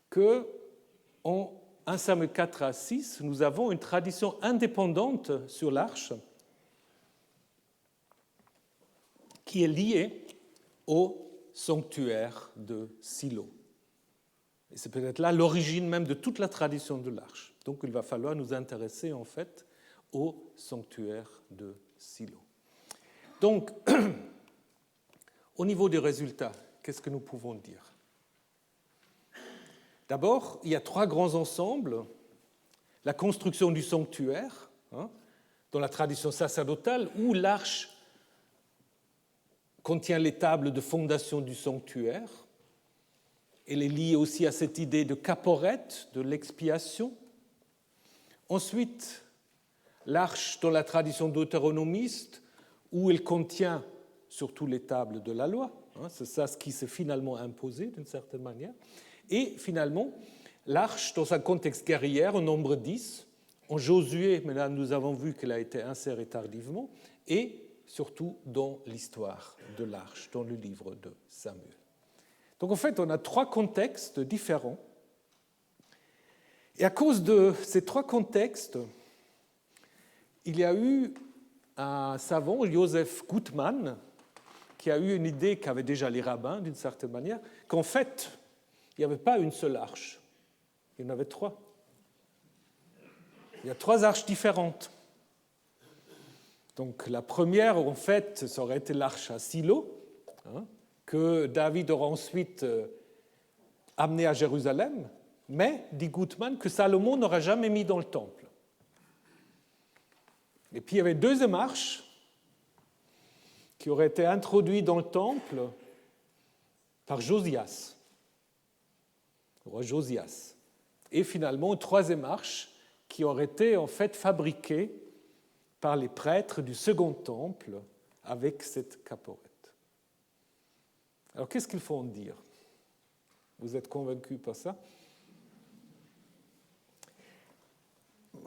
qu'en 1 Samuel 4 à 6, nous avons une tradition indépendante sur l'arche qui est liée au sanctuaire de Silo. Et c'est peut-être là l'origine même de toute la tradition de l'arche. Donc il va falloir nous intéresser en fait au sanctuaire de Silo. Donc, au niveau des résultats, qu'est-ce que nous pouvons dire? D'abord, il y a 3 grands ensembles. La construction du sanctuaire, dans la tradition sacerdotale, où l'arche contient les tables de fondation du sanctuaire. Elle est liée aussi à cette idée de caporette, de l'expiation. Ensuite, l'arche dans la tradition deutéronomiste, où elle contient surtout les tables de la loi. C'est ça ce qui s'est finalement imposé d'une certaine manière. Et finalement, l'arche dans un contexte guerrier, au nombre 10, en Josué, mais là nous avons vu qu'elle a été insérée tardivement, et surtout dans l'histoire de l'arche, dans le livre de Samuel. Donc en fait, on a 3 contextes différents. Et à cause de ces 3 contextes, il y a eu un savant, Joseph Gutmann, qui a eu une idée qu'avaient déjà les rabbins, d'une certaine manière, qu'en fait, il n'y avait pas une seule arche, il y en avait 3. Il y a 3 arches différentes. Donc la première, en fait, ça aurait été l'arche à Silo, que David aura ensuite amenée à Jérusalem, mais, dit Gutmann, que Salomon n'aura jamais mis dans le temple. Et puis il y avait une deuxième arche qui aurait été introduite dans le temple par Josias, le roi Josias. Et finalement, une troisième arche qui aurait été en fait fabriquée par les prêtres du second temple avec cette caporette. Alors qu'est-ce qu'il faut en dire? Vous êtes convaincus par ça?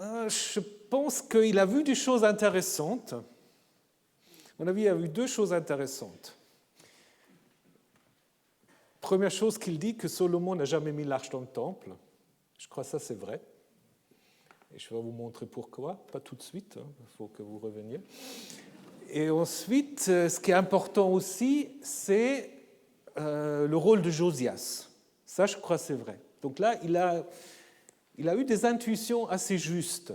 Je pense qu'il a vu des choses intéressantes. À mon avis, il a vu 2 choses intéressantes. Première chose qu'il dit, que Salomon n'a jamais mis l'arche dans le temple. Je crois que ça, c'est vrai. Et je vais vous montrer pourquoi. Pas tout de suite, il faut que vous reveniez. Et ensuite, ce qui est important aussi, c'est le rôle de Josias. Ça, je crois que c'est vrai. Donc là, il a eu des intuitions assez justes.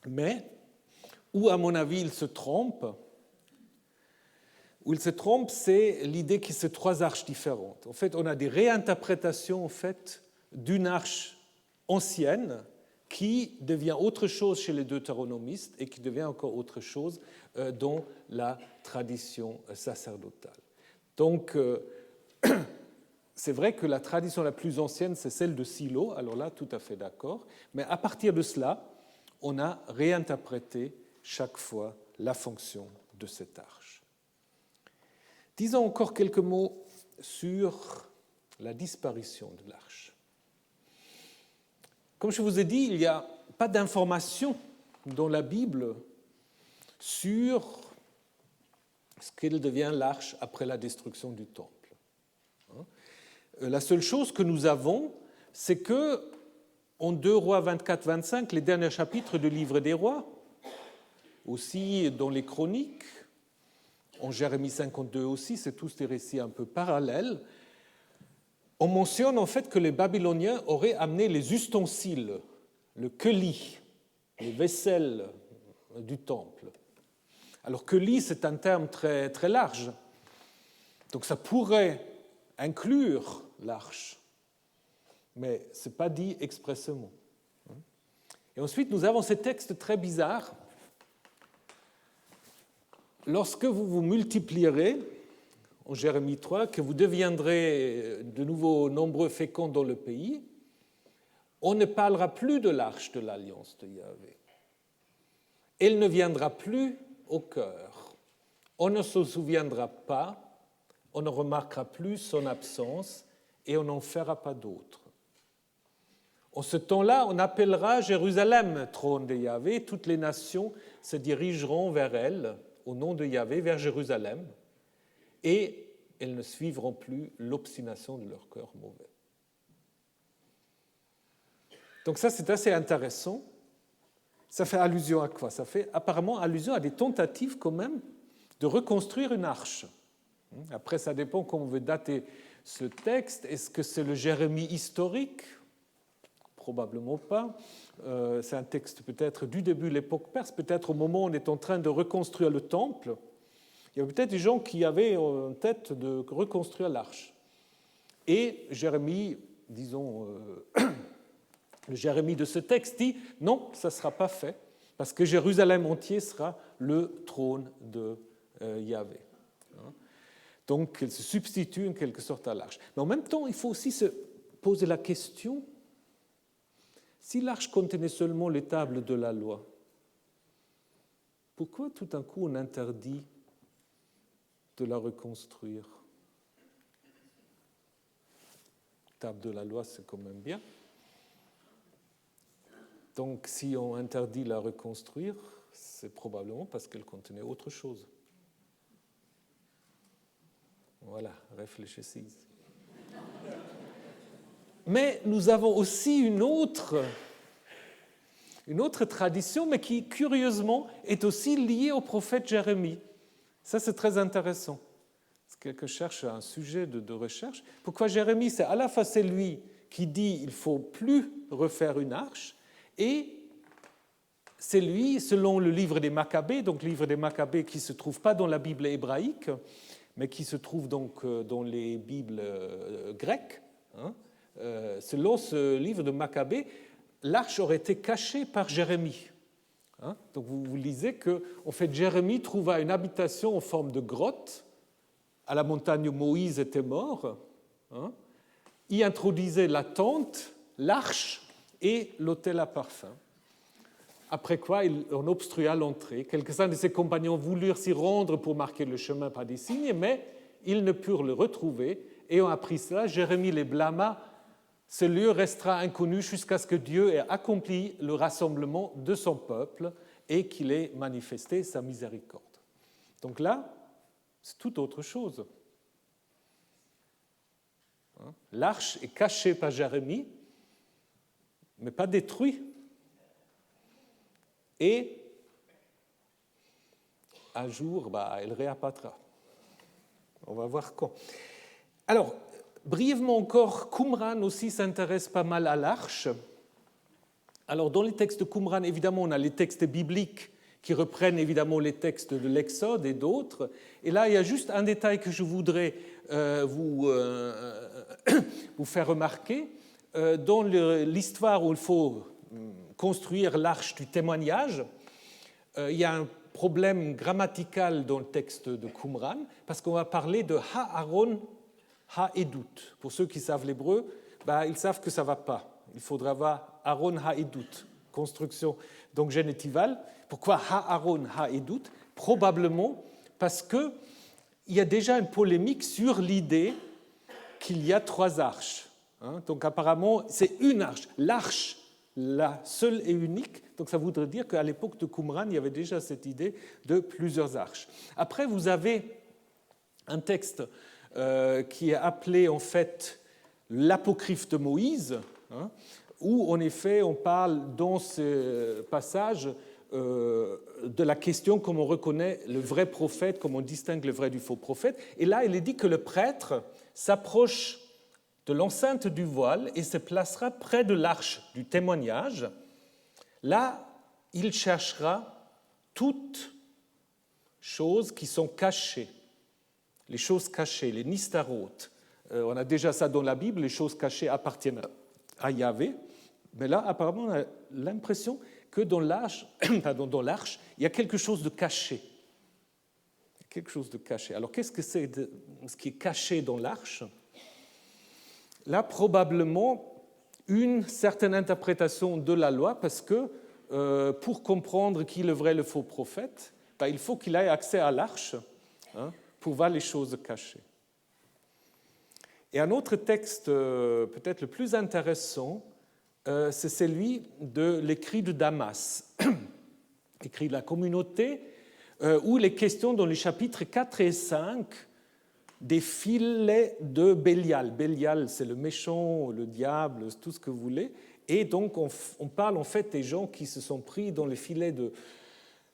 Mais, où à mon avis il se trompe, c'est l'idée qu'il y a 3 arches différentes. En fait, on a des réinterprétations en fait, d'une arche ancienne qui devient autre chose chez les deutéronomistes et qui devient encore autre chose dans la tradition sacerdotale. Donc, c'est vrai que la tradition la plus ancienne, c'est celle de Silo, alors là, tout à fait d'accord, mais à partir de cela, on a réinterprété chaque fois la fonction de cette arche. Disons encore quelques mots sur la disparition de l'arche. Comme je vous ai dit, il n'y a pas d'information dans la Bible sur ce qu'elle devient l'arche après la destruction du temple. La seule chose que nous avons, c'est que en 2 Rois 24-25, les derniers chapitres du livre des Rois, aussi dans les Chroniques, en Jérémie 52 aussi, c'est tous des récits un peu parallèles, on mentionne en fait que les Babyloniens auraient amené les ustensiles, le keli, les vaisselles du temple. Alors keli, c'est un terme très, très large, donc ça pourrait inclure l'arche, mais ce n'est pas dit expressément. Et ensuite, nous avons ces textes très bizarres. Lorsque vous vous multiplierez, en Jérémie 3, que vous deviendrez de nouveau nombreux féconds dans le pays, on ne parlera plus de l'arche de l'alliance de Yahvé. Elle ne viendra plus au cœur. On ne se souviendra pas, on ne remarquera plus son absence et on n'en fera pas d'autre. En ce temps-là, on appellera Jérusalem trône de Yahvé. Toutes les nations se dirigeront vers elle, au nom de Yahvé, vers Jérusalem, et elles ne suivront plus l'obstination de leur cœur mauvais. Donc ça, c'est assez intéressant. Ça fait allusion à quoi? Ça fait apparemment allusion à des tentatives quand même de reconstruire une arche. Après, ça dépend comment on veut dater ce texte. Est-ce que c'est le Jérémie historique? Probablement pas. C'est un texte peut-être du début de l'époque perse, peut-être au moment où on est en train de reconstruire le temple. Il y avait peut-être des gens qui avaient en tête de reconstruire l'arche. Et Jérémie, disons, le Jérémie de ce texte dit non, ça ne sera pas fait, parce que Jérusalem entier sera le trône de Yahvé. Donc, elle se substitue en quelque sorte à l'arche. Mais en même temps, il faut aussi se poser la question, si l'arche contenait seulement les tables de la loi, pourquoi tout d'un coup on interdit de la reconstruire? Table de la loi, c'est quand même bien. Donc, si on interdit de la reconstruire, c'est probablement parce qu'elle contenait autre chose. Voilà, réfléchissez. Mais nous avons aussi une autre tradition, mais qui, curieusement, est aussi liée au prophète Jérémie. Ça, c'est très intéressant. Si quelqu'un cherche un sujet de recherche, pourquoi Jérémie, c'est à la fois c'est lui qui dit qu'il ne faut plus refaire une arche, et c'est lui, selon le livre des Maccabées, donc le livre des Maccabées qui ne se trouve pas dans la Bible hébraïque, mais qui se trouve donc dans les Bibles grecques. Selon ce livre de Maccabée, l'arche aurait été cachée par Jérémie. Donc vous lisez qu'en fait Jérémie trouva une habitation en forme de grotte à la montagne où Moïse était mort, y introduisait la tente, l'arche et l'autel à parfum. Après quoi, on obstrua l'entrée. Quelques-uns de ses compagnons voulurent s'y rendre pour marquer le chemin par des signes, mais ils ne purent le retrouver. Et on apprit cela, Jérémie les blâma. Ce lieu restera inconnu jusqu'à ce que Dieu ait accompli le rassemblement de son peuple et qu'il ait manifesté sa miséricorde. Donc là, c'est tout autre chose. L'arche est cachée par Jérémie, mais pas détruite. Et un jour, elle réapparaîtra. On va voir quand. Alors, brièvement encore, Qumran aussi s'intéresse pas mal à l'arche. Alors, dans les textes de Qumran, évidemment, on a les textes bibliques qui reprennent évidemment les textes de l'Exode et d'autres. Et là, il y a juste un détail que je voudrais vous faire remarquer. Dans l'histoire où il faut construire l'arche du témoignage, il y a un problème grammatical dans le texte de Qumran, parce qu'on va parler de Ha-Aaron, Ha-Edut. Pour ceux qui savent l'hébreu, ils savent que ça ne va pas. Il faudra avoir Aaron Ha-Edut, construction donc génétivale. Pourquoi Ha-Aaron Ha-Edut? Probablement parce qu'il y a déjà une polémique sur l'idée qu'il y a 3 arches. Donc apparemment, c'est une arche. L'arche, la seule et unique, donc ça voudrait dire qu'à l'époque de Qumran, il y avait déjà cette idée de plusieurs arches. Après, vous avez un texte qui est appelé en fait l'apocryphe de Moïse, où en effet on parle dans ce passage de la question comment on reconnaît le vrai prophète, comment on distingue le vrai du faux prophète. Et là, il est dit que le prêtre s'approche de l'enceinte du voile et se placera près de l'arche du témoignage. Là, il cherchera toutes choses qui sont cachées, les choses cachées, les nistarotes. On a déjà ça dans la Bible, les choses cachées appartiennent à Yahvé, mais là, apparemment, on a l'impression que dans l'arche, il y a quelque chose de caché. Quelque chose de caché. Alors, qu'est-ce que c'est ce qui est caché dans l'arche ? Là, probablement, une certaine interprétation de la loi, parce que pour comprendre qui est le vrai et le faux prophète, il faut qu'il ait accès à l'arche pour voir les choses cachées. Et un autre texte, peut-être le plus intéressant, c'est celui de l'écrit de Damas, écrit de la communauté, où il est question dans les chapitres 4 et 5 des filets de Bélial. Bélial, c'est le méchant, le diable, tout ce que vous voulez. Et donc, on parle en fait des gens qui se sont pris dans les filets de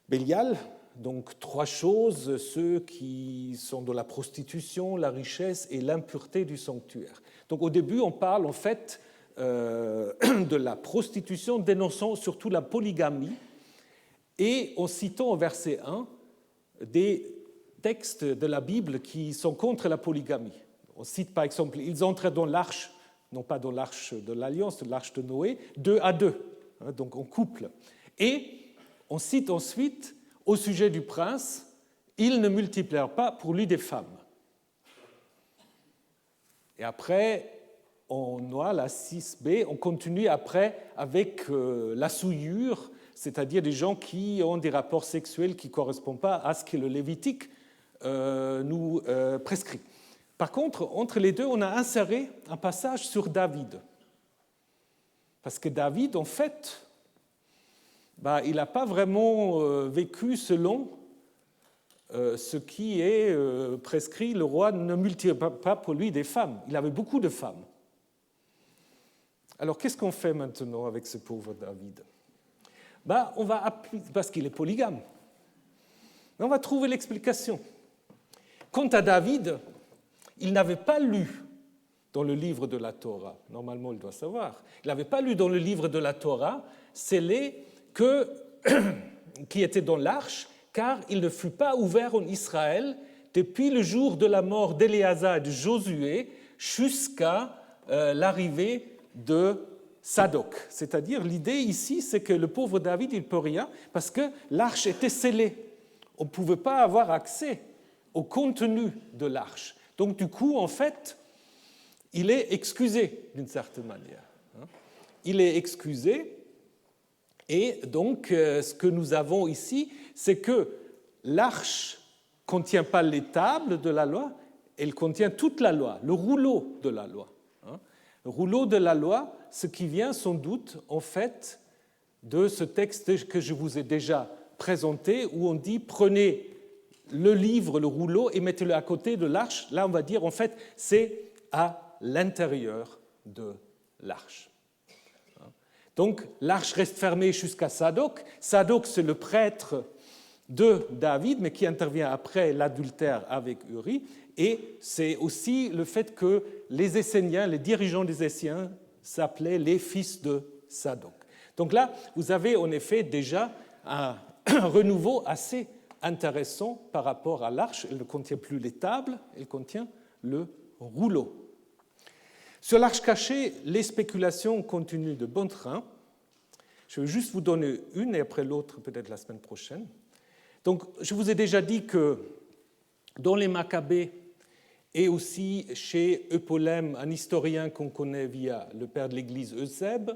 Bélial. Donc, 3 choses, ceux qui sont dans la prostitution, la richesse et l'impureté du sanctuaire. Donc, au début, on parle en fait de la prostitution, dénonçant surtout la polygamie, et en citant au verset 1 des textes de la Bible qui sont contre la polygamie. On cite par exemple, ils entrent dans l'arche, non pas dans l'arche de l'Alliance, l'arche de Noé, 2 à 2, donc en couple. Et on cite ensuite, au sujet du prince, ils ne multiplièrent pas pour lui des femmes. Et après, on voit la 6b, on continue après avec la souillure, c'est-à-dire des gens qui ont des rapports sexuels qui ne correspondent pas à ce que le Lévitique nous prescrit. Par contre, entre les deux, on a inséré un passage sur David. Parce que David, en fait, il n'a pas vraiment vécu selon ce qui est prescrit. Le roi ne multiplie pas pour lui des femmes. Il avait beaucoup de femmes. Alors, qu'est-ce qu'on fait maintenant avec ce pauvre David ? On va appeler, parce qu'il est polygame. On va trouver l'explication. Quant à David, il n'avait pas lu dans le livre de la Torah, normalement il doit savoir, il n'avait pas lu dans le livre de la Torah scellé qui était dans l'arche, car il ne fut pas ouvert en Israël depuis le jour de la mort d'Éléazar et de Josué jusqu'à l'arrivée de Sadoc. C'est-à-dire, l'idée ici, c'est que le pauvre David, il ne peut rien parce que l'arche était scellée. On ne pouvait pas avoir accès au contenu de l'arche. Donc, du coup, en fait, il est excusé d'une certaine manière. Il est excusé, et donc, ce que nous avons ici, c'est que l'arche ne contient pas les tables de la loi, elle contient toute la loi, le rouleau de la loi. Le rouleau de la loi, ce qui vient sans doute, en fait, de ce texte que je vous ai déjà présenté, où on dit « prenez le livre, le rouleau, et mettez-le à côté de l'arche ». Là, on va dire, en fait, c'est à l'intérieur de l'arche. Donc, l'arche reste fermée jusqu'à Sadoc. Sadoc, c'est le prêtre de David, mais qui intervient après l'adultère avec Uri. Et c'est aussi le fait que les Esséniens, les dirigeants des Esséniens, s'appelaient les fils de Sadoc. Donc là, vous avez en effet déjà un renouveau assez intéressant par rapport à l'arche. Elle ne contient plus les tables, elle contient le rouleau. Sur l'arche cachée, les spéculations continuent de bon train. Je vais juste vous donner une et après l'autre, peut-être la semaine prochaine. Donc, je vous ai déjà dit que dans les Maccabées et aussi chez Eupolème, un historien qu'on connaît via le père de l'Église Eusèbe,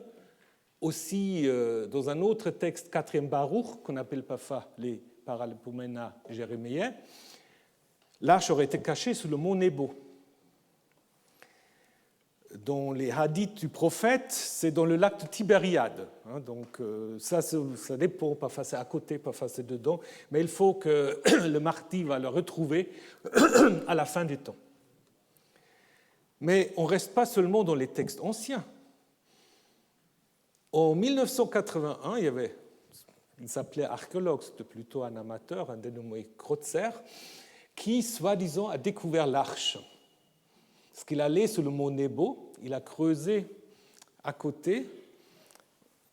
aussi dans un autre texte, 4e Baruch, qu'on appelle parfois les Paralipomena jérémiens, l'arche aurait été cachée sous le mont Nebo. Dans les hadiths du prophète, c'est dans le lac de Tibériade. Donc ça dépend, parfois c'est à côté, parfois c'est dedans, mais il faut que le martyr va le retrouver à la fin du temps. Mais on ne reste pas seulement dans les textes anciens. En 1981, il s'appelait archéologue, c'était plutôt un amateur, un dénommé Kreutzer, qui, soi-disant, a découvert l'arche. Parce qu'il allait sur le mont Nebo, il a creusé à côté,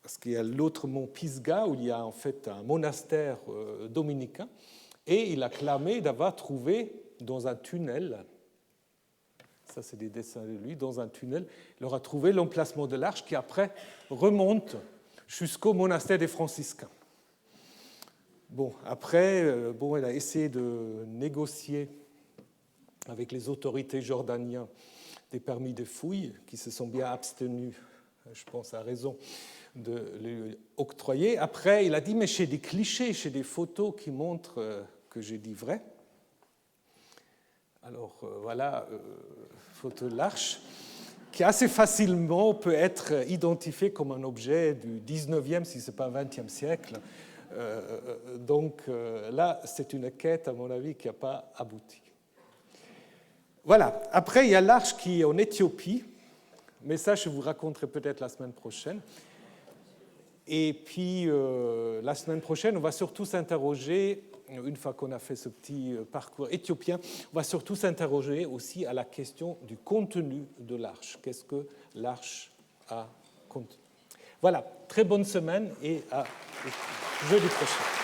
parce qu'il y a l'autre mont Pisgah, où il y a en fait un monastère dominicain, et il a clamé d'avoir trouvé dans un tunnel, ça c'est des dessins de lui, dans un tunnel, il aura trouvé l'emplacement de l'arche qui après remonte jusqu'au monastère des franciscains. Bon, après, il a essayé de négocier avec les autorités jordaniennes des permis de fouilles qui se sont bien abstenus je pense, a raison de lui octroyer. Après, il a dit, mais j'ai des clichés, j'ai des photos qui montrent que j'ai dit vrai. Alors voilà, photo de l'Arche, qui assez facilement peut être identifiée comme un objet du 19e, si ce n'est pas 20e siècle. Donc là, c'est une quête, à mon avis, qui n'a pas abouti. Voilà. Après, il y a l'Arche qui est en Éthiopie, mais ça, je vous raconterai peut-être la semaine prochaine. Et puis, la semaine prochaine, on va surtout s'interroger, une fois qu'on a fait ce petit parcours éthiopien, on va surtout s'interroger aussi à la question du contenu de l'Arche. Qu'est-ce que l'Arche a contenu? Voilà, très bonne semaine et à jeudi prochain.